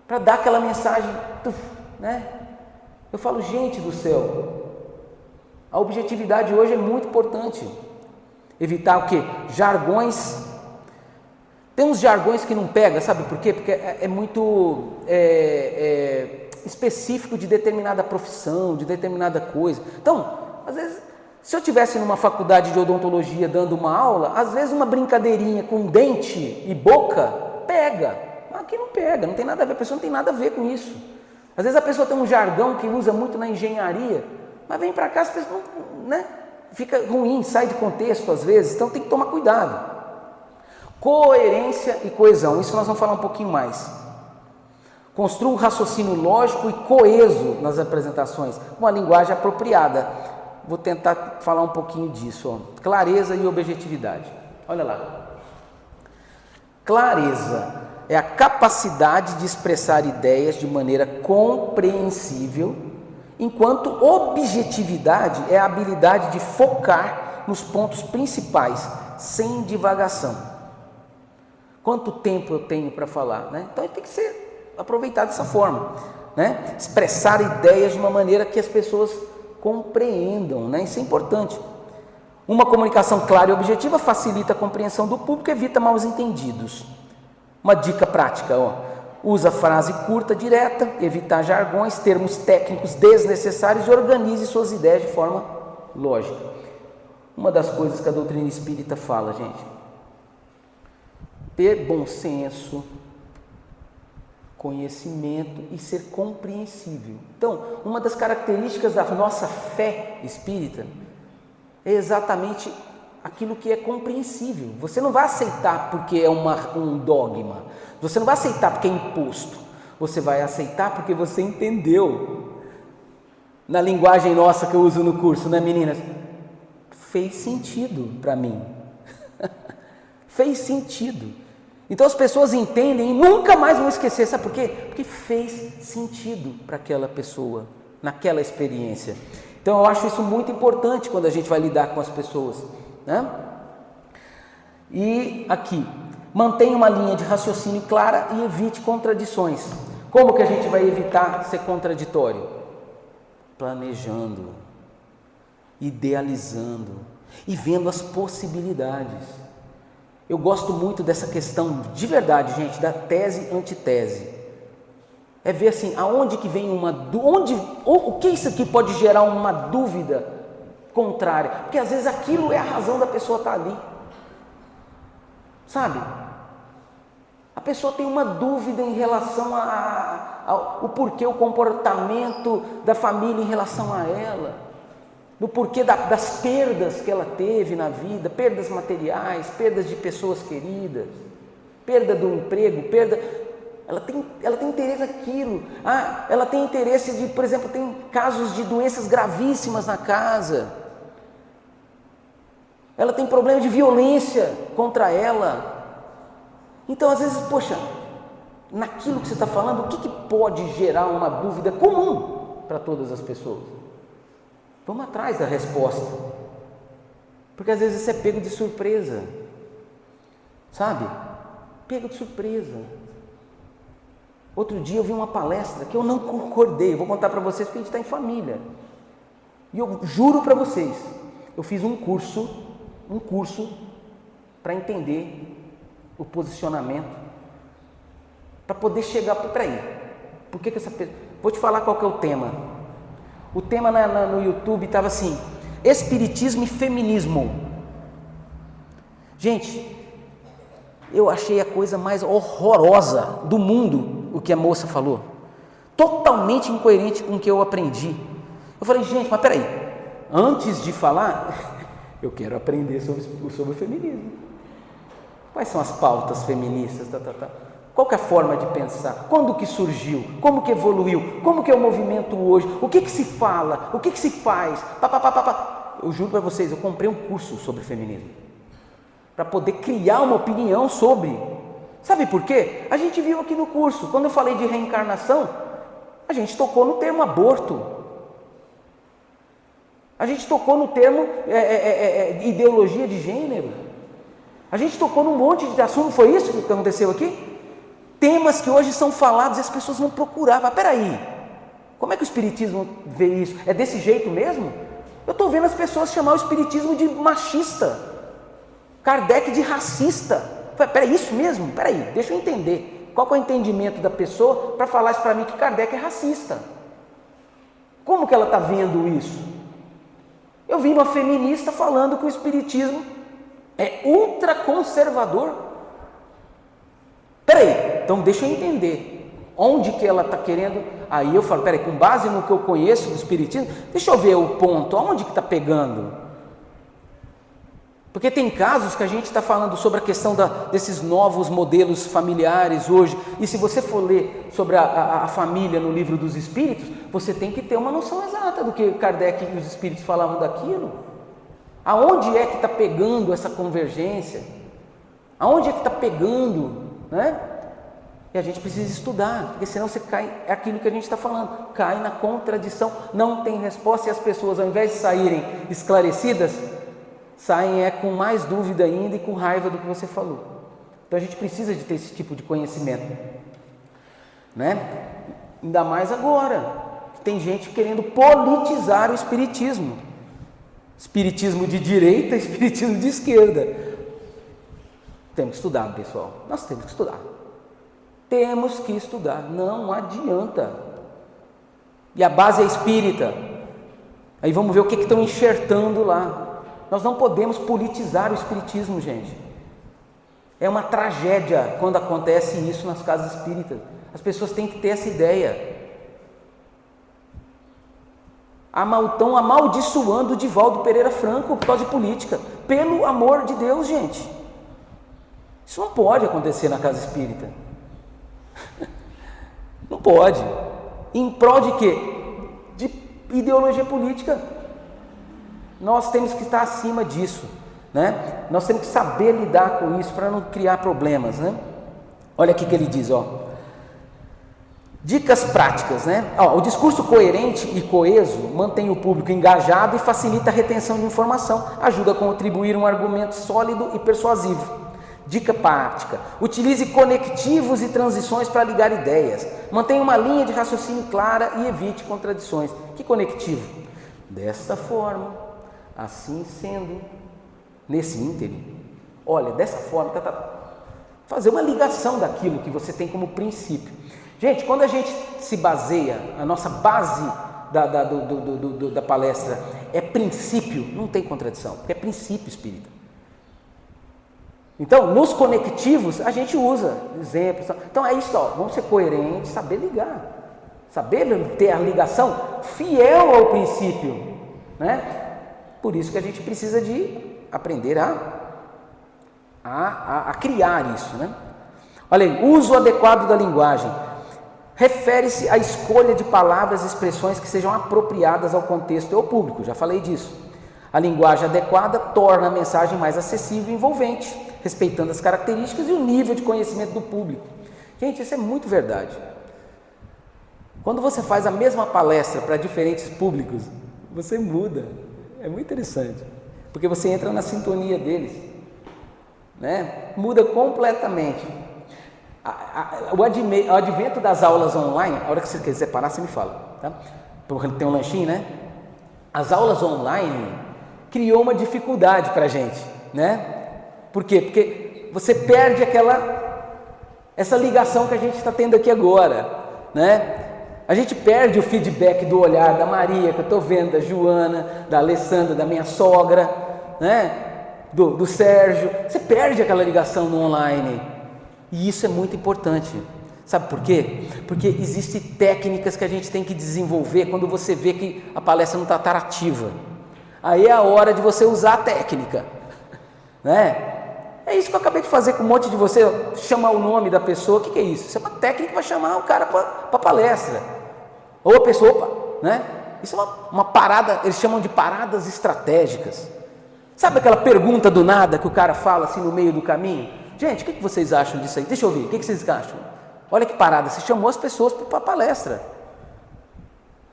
para dar aquela mensagem, né? Eu falo, gente do céu, a objetividade hoje é muito importante. Evitar o quê? Jargões. Tem uns jargões que não pega, sabe por quê? Porque é muito específico de determinada profissão, de determinada coisa. Então, às vezes, se eu estivesse numa faculdade de odontologia dando uma aula, às vezes uma brincadeirinha com dente e boca pega. Aqui não pega, não tem nada a ver, a pessoa não tem nada a ver com isso. Às vezes a pessoa tem um jargão que usa muito na engenharia, mas vem para cá, as pessoas, né? Fica ruim, sai de contexto às vezes, então tem que tomar cuidado. Coerência e coesão, isso nós vamos falar um pouquinho mais. Construa um raciocínio lógico e coeso nas apresentações, uma linguagem apropriada. Vou tentar falar um pouquinho disso, ó. Clareza e objetividade. Olha lá. Clareza é a capacidade de expressar ideias de maneira compreensível, enquanto objetividade é a habilidade de focar nos pontos principais, sem divagação. Quanto tempo eu tenho para falar, né? Então tem que ser aproveitado dessa forma, né? Expressar ideias de uma maneira que as pessoas compreendam, né? Isso é importante. Uma comunicação clara e objetiva facilita a compreensão do público e evita mal entendidos. Uma dica prática, ó. Usa frase curta, direta, evitar jargões, termos técnicos desnecessários e organize suas ideias de forma lógica. Uma das coisas que a doutrina espírita fala, gente, ter bom senso, conhecimento e ser compreensível. Então, uma das características da nossa fé espírita é exatamente aquilo que é compreensível. Você não vai aceitar porque é um dogma, você não vai aceitar porque é imposto, Você vai aceitar porque você entendeu. Na linguagem nossa que eu uso no curso, né, meninas? Fez sentido para mim. Fez sentido. Então as pessoas entendem e nunca mais vão esquecer. Sabe por quê? Porque fez sentido para aquela pessoa, naquela experiência. Então eu acho isso muito importante quando a gente vai lidar com as pessoas, né? E aqui, mantenha uma linha de raciocínio clara e evite contradições. Como que a gente vai evitar ser contraditório? Planejando, idealizando e vendo as possibilidades. Eu gosto muito dessa questão de verdade, gente, da tese e antitese. É ver assim, aonde que vem o que isso aqui pode gerar uma dúvida contrária? Porque às vezes aquilo é a razão da pessoa estar ali. Sabe? A pessoa tem uma dúvida em relação ao porquê, o comportamento da família em relação a ela, no porquê das perdas que ela teve na vida, perdas materiais, perdas de pessoas queridas, perda do emprego, ela tem interesse naquilo. Ela tem interesse de, por exemplo, tem casos de doenças gravíssimas na casa. Ela tem problema de violência contra ela. Então, às vezes, poxa, naquilo que você está falando, o que pode gerar uma dúvida comum para todas as pessoas? Vamos atrás da resposta. Porque às vezes você é pego de surpresa. Sabe? Pego de surpresa. Outro dia eu vi uma palestra que eu não concordei. Eu vou contar para vocês porque a gente está em família. E eu juro para vocês, eu fiz um curso para entender o posicionamento, para poder chegar, peraí, por que essa pessoa, vou te falar qual que é o tema. O tema no YouTube estava assim, espiritismo e feminismo. Gente, eu achei a coisa mais horrorosa do mundo o que a moça falou, totalmente incoerente com o que eu aprendi. Eu falei, gente, mas peraí, antes de falar, eu quero aprender sobre o feminismo. Quais são as pautas feministas? Qual que é a forma de pensar? Quando que surgiu? Como que evoluiu? Como que é o movimento hoje? O que se fala? O que se faz? Eu juro para vocês, eu comprei um curso sobre feminismo para poder criar uma opinião sobre. Sabe por quê? A gente viu aqui no curso, quando eu falei de reencarnação, a gente tocou no termo aborto. A gente tocou no termo ideologia de gênero. A gente tocou num monte de assunto. Foi isso que aconteceu aqui? Temas que hoje são falados e as pessoas vão procurar. Mas peraí, como é que o espiritismo vê isso? É desse jeito mesmo? Eu estou vendo as pessoas chamar o espiritismo de machista, Kardec de racista. Peraí, isso mesmo? Peraí, deixa eu entender. Qual que é o entendimento da pessoa para falar isso para mim que Kardec é racista? Como que ela está vendo isso? Eu vi uma feminista falando que o espiritismo é ultraconservador. Peraí, então deixa eu entender onde que ela está querendo. Aí eu falo, peraí, com base no que eu conheço do espiritismo, deixa eu ver o ponto, aonde que está pegando. Porque tem casos que a gente está falando sobre a questão desses novos modelos familiares hoje, e se você for ler sobre a família no livro dos Espíritos, você tem que ter uma noção exata do que Kardec e os Espíritos falavam daquilo. Aonde é que está pegando essa convergência? Aonde é que está pegando, né? E a gente precisa estudar, porque senão você cai, é aquilo que a gente está falando, cai na contradição, não tem resposta, e as pessoas, ao invés de saírem esclarecidas, saem com mais dúvida ainda e com raiva do que você falou. Então a gente precisa de ter esse tipo de conhecimento, né? Ainda mais agora, que tem gente querendo politizar o espiritismo. Espiritismo de direita, espiritismo de esquerda. Temos que estudar, pessoal. Nós temos que estudar. Temos que estudar, não adianta. E a base é espírita. Aí vamos ver o que estão enxertando lá. Nós não podemos politizar o espiritismo, gente. É uma tragédia quando acontece isso nas casas espíritas. As pessoas têm que ter essa ideia. Estão amaldiçoando o Divaldo Pereira Franco por causa de política. Pelo amor de Deus, gente. Isso não pode acontecer na casa espírita. Não pode. Em prol de quê? De ideologia política. Nós temos que estar acima disso, né? Nós temos que saber lidar com isso para não criar problemas, né? Olha aqui que ele diz, ó. Dicas práticas, né? O discurso coerente e coeso mantém o público engajado e facilita a retenção de informação, ajuda a contribuir um argumento sólido e persuasivo. Dica prática: utilize conectivos e transições para ligar ideias, mantenha uma linha de raciocínio clara e evite contradições. Que conectivo? Desta forma, assim sendo, nesse ínterim. Olha, dessa forma, fazer uma ligação daquilo que você tem como princípio. Gente, quando a gente se baseia, a nossa base da palestra é princípio, não tem contradição, porque é princípio espírita. Então, nos conectivos, a gente usa exemplos. Então, é isso, vamos ser coerentes, saber ligar, saber ter a ligação fiel ao princípio, né? Por isso que a gente precisa de aprender a criar isso, né? Olha aí, uso adequado da linguagem. Refere-se à escolha de palavras e expressões que sejam apropriadas ao contexto e ao público, já falei disso. A linguagem adequada torna a mensagem mais acessível e envolvente, respeitando as características e o nível de conhecimento do público. Gente, isso é muito verdade. Quando você faz a mesma palestra para diferentes públicos, você muda. É muito interessante, porque você entra na sintonia deles, né? Muda completamente. O advento das aulas online, a hora que você quiser parar, você me fala, tá? Porque tem um lanchinho, né? As aulas online criou uma dificuldade para a gente, né? Por quê? Porque você perde essa ligação que a gente está tendo aqui agora, né? A gente perde o feedback do olhar da Maria, que eu estou vendo, da Joana, da Alessandra, da minha sogra, né? Do Sérgio. Você perde aquela ligação no online. E isso é muito importante. Sabe por quê? Porque existem técnicas que a gente tem que desenvolver quando você vê que a palestra não está atrativa. Aí é a hora de você usar a técnica, né? É isso que eu acabei de fazer com um monte de você, chamar o nome da pessoa. O que é isso? Isso é uma técnica para chamar o cara para a palestra. Ou a pessoa, né? Isso é uma parada, eles chamam de paradas estratégicas. Sabe aquela pergunta do nada que o cara fala assim no meio do caminho? Gente, o que vocês acham disso aí? Deixa eu ouvir, o que vocês acham? Olha que parada, você chamou as pessoas para a palestra.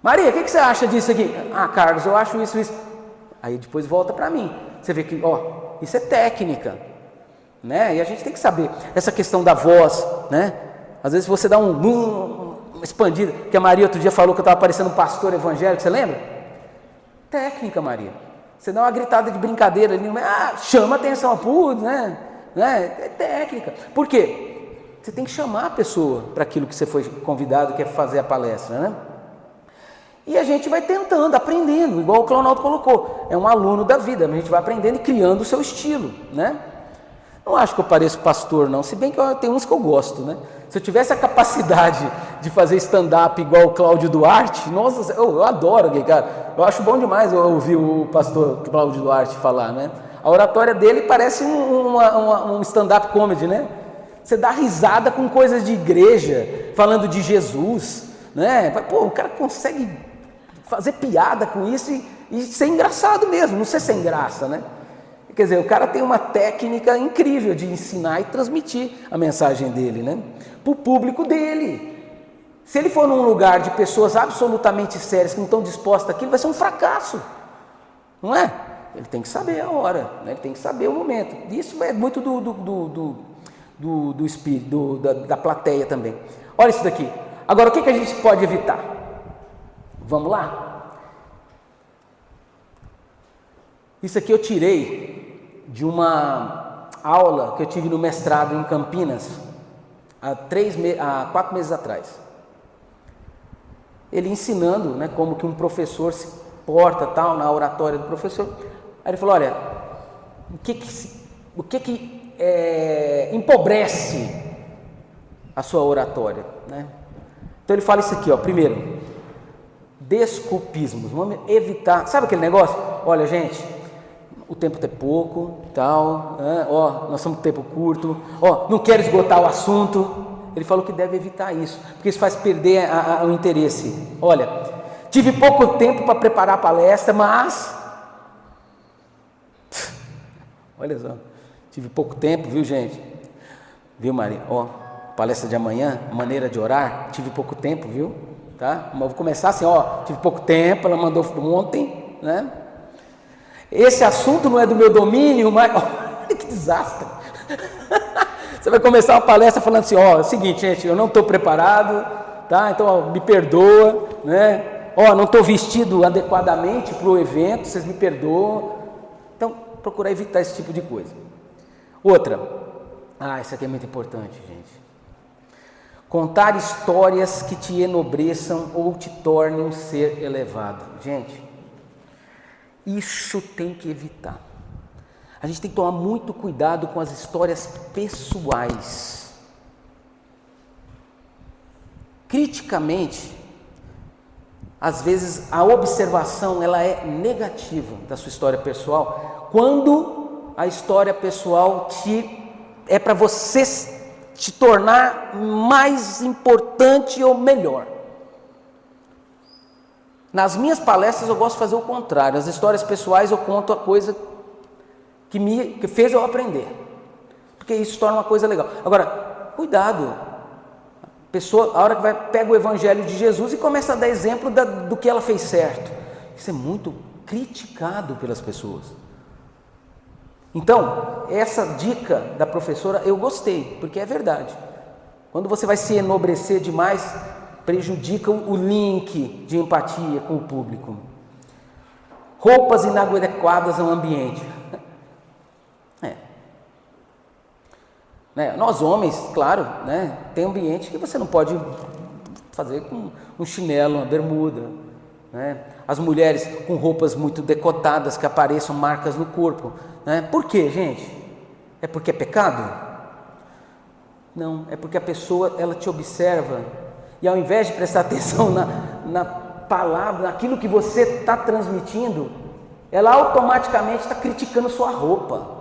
Maria, o que você acha disso aqui? Ah, Carlos, eu acho isso. Aí depois volta para mim. Você vê que, isso é técnica, né? E a gente tem que saber essa questão da voz, né? Às vezes você dá uma expandida, que a Maria outro dia falou que eu estava parecendo um pastor evangélico, você lembra? Técnica, Maria. Você dá uma gritada de brincadeira ali, chama atenção, né? É técnica. Por quê? Você tem que chamar a pessoa para aquilo que você foi convidado, que é fazer a palestra, né? E a gente vai tentando, aprendendo, igual o Cleonaldo colocou. É um aluno da vida, a gente vai aprendendo e criando o seu estilo, né? Não acho que eu pareço pastor, não, se bem que tem uns que eu gosto, né? Se eu tivesse a capacidade de fazer stand-up igual o Cláudio Duarte, nossa, eu adoro aquele cara. Eu acho bom demais eu ouvir o pastor Cláudio Duarte falar, né? A oratória dele parece um stand-up comedy, né? Você dá risada com coisas de igreja, falando de Jesus, né? Pô, o cara consegue fazer piada com isso e ser engraçado mesmo, não ser sem graça, né? Quer dizer, o cara tem uma técnica incrível de ensinar e transmitir a mensagem dele, né? Para o público dele. Se ele for num lugar de pessoas absolutamente sérias que não estão dispostas àquilo, vai ser um fracasso, não é? Ele tem que saber a hora, né? Ele tem que saber o momento. Isso é muito do espírito, da plateia também. Olha isso daqui. Agora, o que a gente pode evitar? Vamos lá? Isso aqui eu tirei de uma aula que eu tive no mestrado em Campinas há 4 meses atrás. Ele ensinando, né, como que um professor se porta tal na oratória do professor. Aí ele falou: olha, o que empobrece a sua oratória, né? Então ele fala isso aqui, primeiro, desculpismos, vamos evitar, sabe aquele negócio? Olha, gente, o tempo é pouco, tal, né? Nós estamos com tempo curto, não quero esgotar o assunto. ele falou que deve evitar isso, porque isso faz perder o interesse. Olha, tive pouco tempo para preparar a palestra, mas... Olha só, tive pouco tempo, viu, gente? Viu, Maria? Ó, palestra de amanhã, maneira de orar, tive pouco tempo, viu? Tá? Mas vou começar assim, ó, tive pouco tempo, ela mandou ontem, né? Esse assunto não é do meu domínio, mas... Olha que desastre! Você vai começar uma palestra falando assim, ó, é o seguinte, gente, eu não estou preparado, tá? Então, ó, me perdoa, né? Ó, não estou vestido adequadamente para o evento, vocês me perdoam. Então, procurar evitar esse tipo de coisa. Outra, isso aqui é muito importante, gente. Contar histórias que te enobreçam ou te tornem um ser elevado. Gente, isso tem que evitar. A gente tem que tomar muito cuidado com as histórias pessoais. Criticamente, às vezes a observação ela é negativa da sua história pessoal, quando a história pessoal é para você te tornar mais importante ou melhor. Nas minhas palestras eu gosto de fazer o contrário. As histórias pessoais eu conto a coisa que fez eu aprender, porque isso torna uma coisa legal. Agora, cuidado, a pessoa, a hora que pega o evangelho de Jesus e começa a dar exemplo do que ela fez certo, isso é muito criticado pelas pessoas. Então, essa dica da professora eu gostei, porque é verdade. Quando você vai se enobrecer demais, prejudica o link de empatia com o público. Roupas inadequadas ao ambiente. Nós homens, claro, né, tem ambiente que você não pode fazer com um chinelo, uma bermuda, né? As mulheres com roupas muito decotadas, que apareçam marcas no corpo, né? Por quê, gente? É porque é pecado? Não, é porque a pessoa, ela te observa e ao invés de prestar atenção na palavra, naquilo que você está transmitindo, ela automaticamente está criticando sua roupa.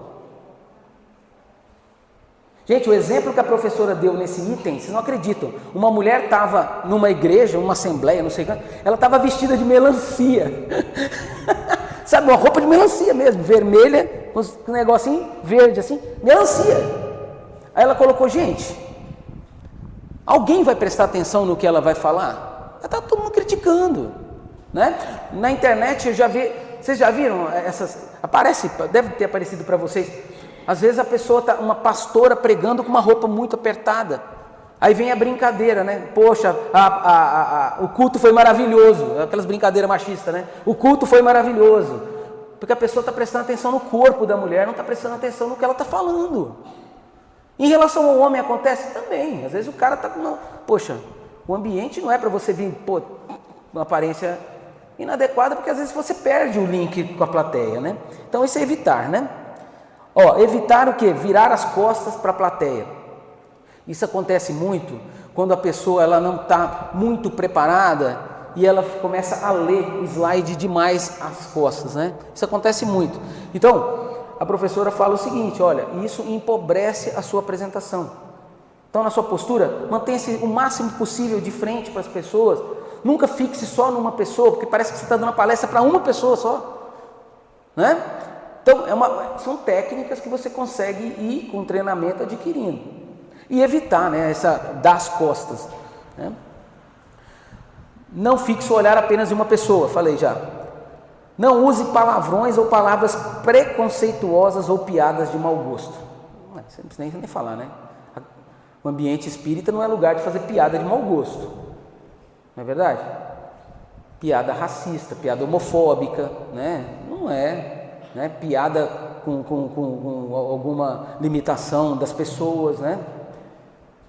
Gente, o exemplo que a professora deu nesse item, vocês não acreditam. Uma mulher estava numa igreja, uma assembleia, não sei quanto, ela estava vestida de melancia. Sabe, uma roupa de melancia mesmo, vermelha, com um negocinho verde assim, melancia. Aí ela colocou, gente, alguém vai prestar atenção no que ela vai falar? Ela está todo mundo criticando, né? Na internet eu já vi, vocês já viram essas, deve ter aparecido para vocês. Às vezes a pessoa está, uma pastora pregando com uma roupa muito apertada, aí vem a brincadeira, né? Poxa, o culto foi maravilhoso, aquelas brincadeiras machistas, né? O culto foi maravilhoso, porque a pessoa está prestando atenção no corpo da mulher, não está prestando atenção no que ela está falando. Em relação ao homem acontece também, às vezes o cara está com poxa, o ambiente não é para você vir, uma aparência inadequada, porque às vezes você perde o link com a plateia, né? Então isso é evitar, né? Evitar o quê? Virar as costas para a plateia. Isso acontece muito quando a pessoa ela não está muito preparada e ela começa a ler slide demais às costas, né? Isso acontece muito. Então, a professora fala o seguinte, olha, isso empobrece a sua apresentação. Então, na sua postura, mantenha-se o máximo possível de frente para as pessoas. Nunca fixe só numa pessoa, porque parece que você está dando uma palestra para uma pessoa só, né? Então, são técnicas que você consegue ir com treinamento adquirindo. E evitar, né, dar as costas. Né? Não fixe o olhar apenas em uma pessoa, falei já. Não use palavrões ou palavras preconceituosas ou piadas de mau gosto. Você não precisa nem falar, né? O ambiente espírita não é lugar de fazer piada de mau gosto. Não é verdade? Piada racista, piada homofóbica, né? Não é... Né? Piada com alguma limitação das pessoas, né?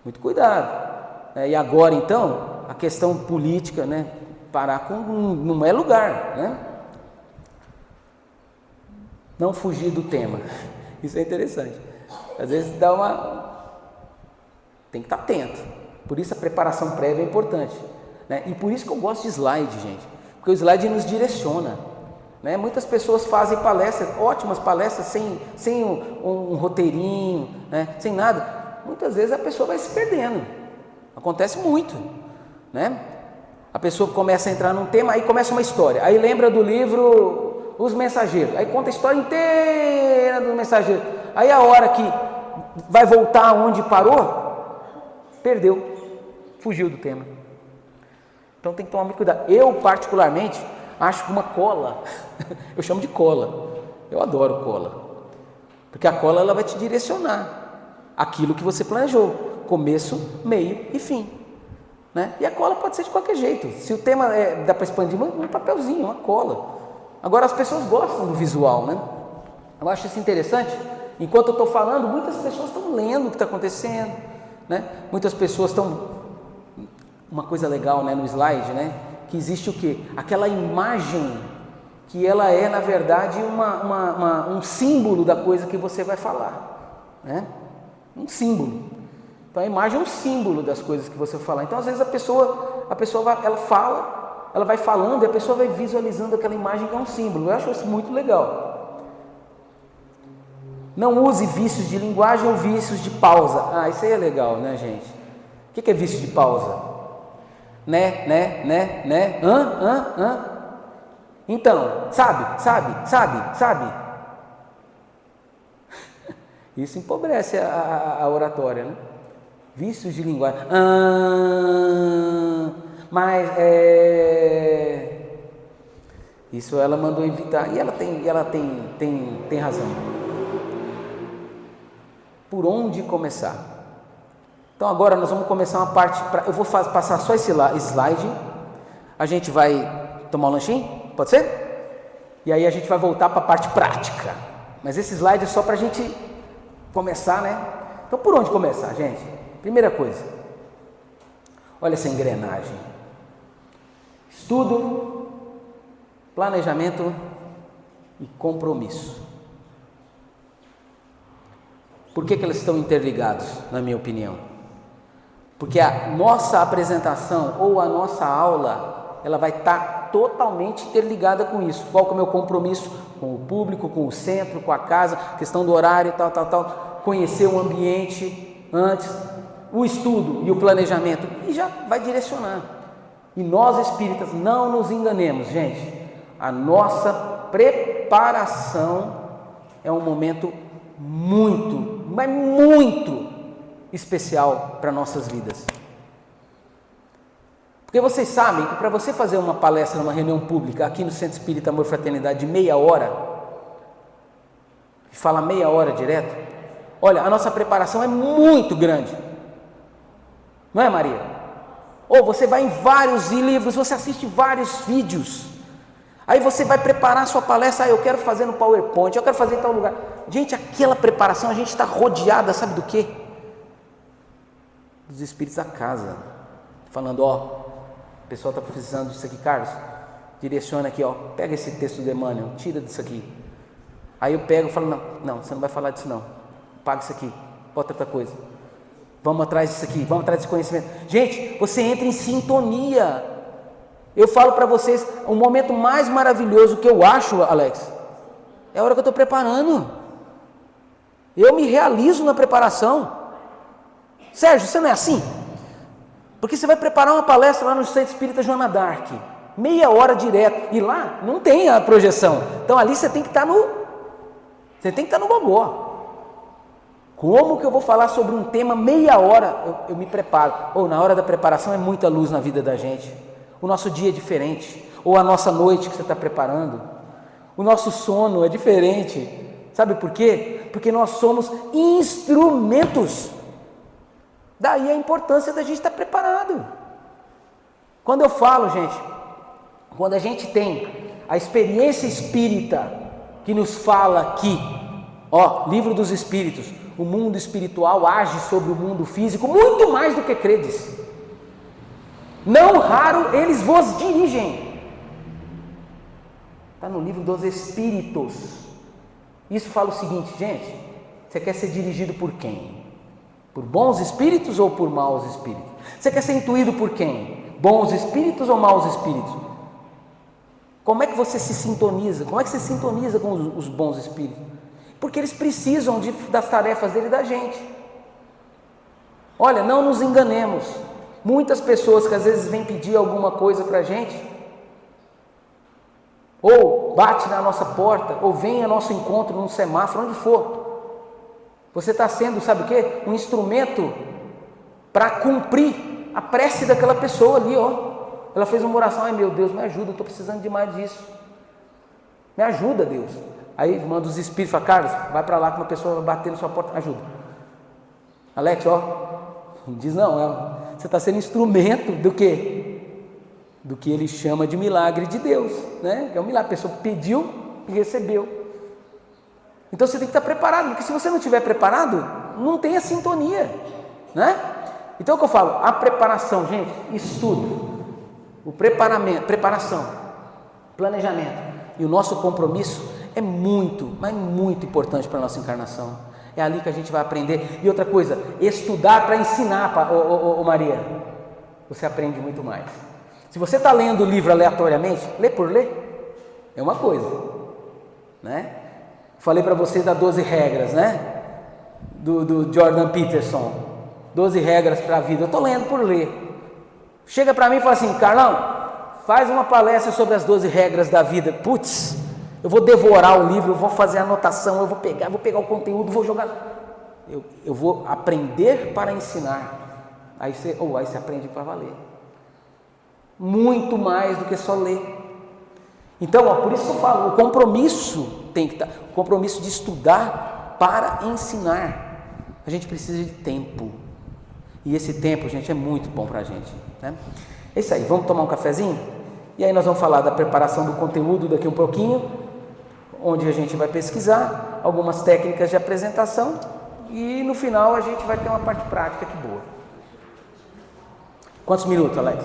Muito cuidado. E agora então, a questão política, né? Parar não é lugar, né? Não fugir do tema, isso é interessante. Às vezes tem que estar atento, por isso a preparação prévia é importante, né? E por isso que eu gosto de slide, gente, porque o slide nos direciona. Né? Muitas pessoas fazem palestras, ótimas palestras, sem um roteirinho, né? Sem nada. Muitas vezes a pessoa vai se perdendo. Acontece muito, né? A pessoa começa a entrar num tema, aí começa uma história, aí lembra do livro Os Mensageiros, aí conta a história inteira dos Mensageiros, aí a hora que vai voltar onde parou, perdeu, fugiu do tema. Então tem que tomar muito cuidado. Eu particularmente acho que uma cola, eu chamo de cola, eu adoro cola, porque a cola ela vai te direcionar aquilo que você planejou, começo, meio e fim, né? E a cola pode ser de qualquer jeito, se o tema dá para expandir, um papelzinho, uma cola. Agora as pessoas gostam do visual, né? Eu acho isso interessante. Enquanto eu estou falando, muitas pessoas estão lendo o que está acontecendo, né? Muitas pessoas estão... Uma coisa legal, né, no slide, né? Que existe o quê? Aquela imagem que ela é, na verdade, um símbolo da coisa que você vai falar, né? Um símbolo. Então a imagem é um símbolo das coisas que você vai falar. Então às vezes a pessoa ela vai falando e a pessoa vai visualizando aquela imagem que é um símbolo. Eu acho isso muito legal. Não use vícios de linguagem ou vícios de pausa. Ah, isso aí é legal, né, gente? O que é vício de pausa? Né? Então, sabe? Isso empobrece a oratória, né? Vícios de linguagem. Mas isso ela mandou evitar e ela tem razão. Por onde começar? Então agora nós vamos começar uma parte, eu vou passar só esse slide, a gente vai tomar um lanchinho, pode ser? E aí a gente vai voltar para a parte prática, mas esse slide é só para a gente começar, né? Então por onde começar, gente? Primeira coisa, olha essa engrenagem, estudo, planejamento e compromisso. Por que eles estão interligados, na minha opinião? Porque a nossa apresentação ou a nossa aula, ela vai estar totalmente interligada com isso. Qual que é o meu compromisso com o público, com o centro, com a casa, questão do horário, tal, conhecer o ambiente antes, o estudo e o planejamento, e já vai direcionar. E nós espíritas, não nos enganemos, gente, a nossa preparação é um momento muito, mas muito especial para nossas vidas. Porque vocês sabem que para você fazer uma palestra, uma reunião pública aqui no Centro Espírita Amor e Fraternidade de meia hora, falar meia hora direto, olha, a nossa preparação é muito grande, não é, Maria? Ou você vai em vários livros, você assiste vários vídeos, aí você vai preparar a sua palestra, eu quero fazer no PowerPoint, eu quero fazer em tal lugar. Gente, aquela preparação, a gente está rodeada, sabe do quê? Dos espíritos da casa, falando, ó, o pessoal está precisando disso aqui, Carlos, direciona aqui, ó, pega esse texto do Emmanuel, tira disso aqui. Aí eu pego e falo, não, você não vai falar disso não, paga isso aqui, bota outra coisa, vamos atrás disso aqui, vamos atrás desse conhecimento. Gente, você entra em sintonia. Eu falo para vocês, o momento mais maravilhoso que eu acho, Alex, é a hora que eu estou preparando. Eu me realizo na preparação. Sérgio, você não é assim? Porque você vai preparar uma palestra lá no Centro Espírita Joana d'Arc, meia hora direto, e lá não tem a projeção, então ali você tem que estar no gogó. Como que eu vou falar sobre um tema meia hora? Eu me preparo. Ou na hora da preparação é muita luz na vida da gente, o nosso dia é diferente, ou a nossa noite que você está preparando, o nosso sono é diferente, sabe por quê? Porque nós somos instrumentos. Daí a importância da gente estar preparado. Quando eu falo, gente, quando a gente tem a experiência espírita que nos fala aqui, ó, Livro dos Espíritos, o mundo espiritual age sobre o mundo físico muito mais do que credes. Não raro eles vos dirigem. Está no Livro dos Espíritos. Isso fala o seguinte, gente, você quer ser dirigido por quem? Por bons espíritos ou por maus espíritos? Você quer ser intuído por quem? Bons espíritos ou maus espíritos? Como é que você se sintoniza? Como é que você sintoniza com os bons espíritos? Porque eles precisam das tarefas dele e da gente. Olha, não nos enganemos. Muitas pessoas que às vezes vêm pedir alguma coisa para a gente, ou bate na nossa porta, ou vem ao nosso encontro num semáforo, onde for. Você está sendo, sabe o quê? Um instrumento para cumprir a prece daquela pessoa ali, ó. Ela fez uma oração, ai meu Deus, me ajuda, eu estou precisando demais disso. Me ajuda, Deus. Aí manda os espíritos, fala, Carlos, vai para lá que uma pessoa vai bater na sua porta, ajuda. Alex, ó, diz não, você está sendo instrumento do quê? Do que ele chama de milagre de Deus, né? Que é um milagre, a pessoa pediu e recebeu. Então você tem que estar preparado, porque se você não estiver preparado, não tem a sintonia, né? Então o que eu falo, a preparação, gente, estudo, o preparação, planejamento e o nosso compromisso é muito, mas muito importante para a nossa encarnação. É ali que a gente vai aprender. E outra coisa, estudar para ensinar, Maria, você aprende muito mais. Se você está lendo o livro aleatoriamente, lê por ler, é uma coisa, né? Falei para vocês das 12 regras, né? Do Jordan Peterson, 12 regras para a vida. Eu estou lendo por ler. Chega para mim e fala assim, Carlão, faz uma palestra sobre as 12 regras da vida. Putz, eu vou devorar o livro, eu vou fazer anotação, eu vou pegar o conteúdo, vou jogar. Eu vou aprender para ensinar. Aí você aprende para valer. Muito mais do que só ler. Então, por isso que eu falo, o compromisso tem que estar, o compromisso de estudar para ensinar. A gente precisa de tempo. E esse tempo, gente, é muito bom para a gente, né? É isso aí, vamos tomar um cafezinho? E aí nós vamos falar da preparação do conteúdo daqui um pouquinho, onde a gente vai pesquisar algumas técnicas de apresentação e no final a gente vai ter uma parte prática que boa. Quantos minutos, Alex?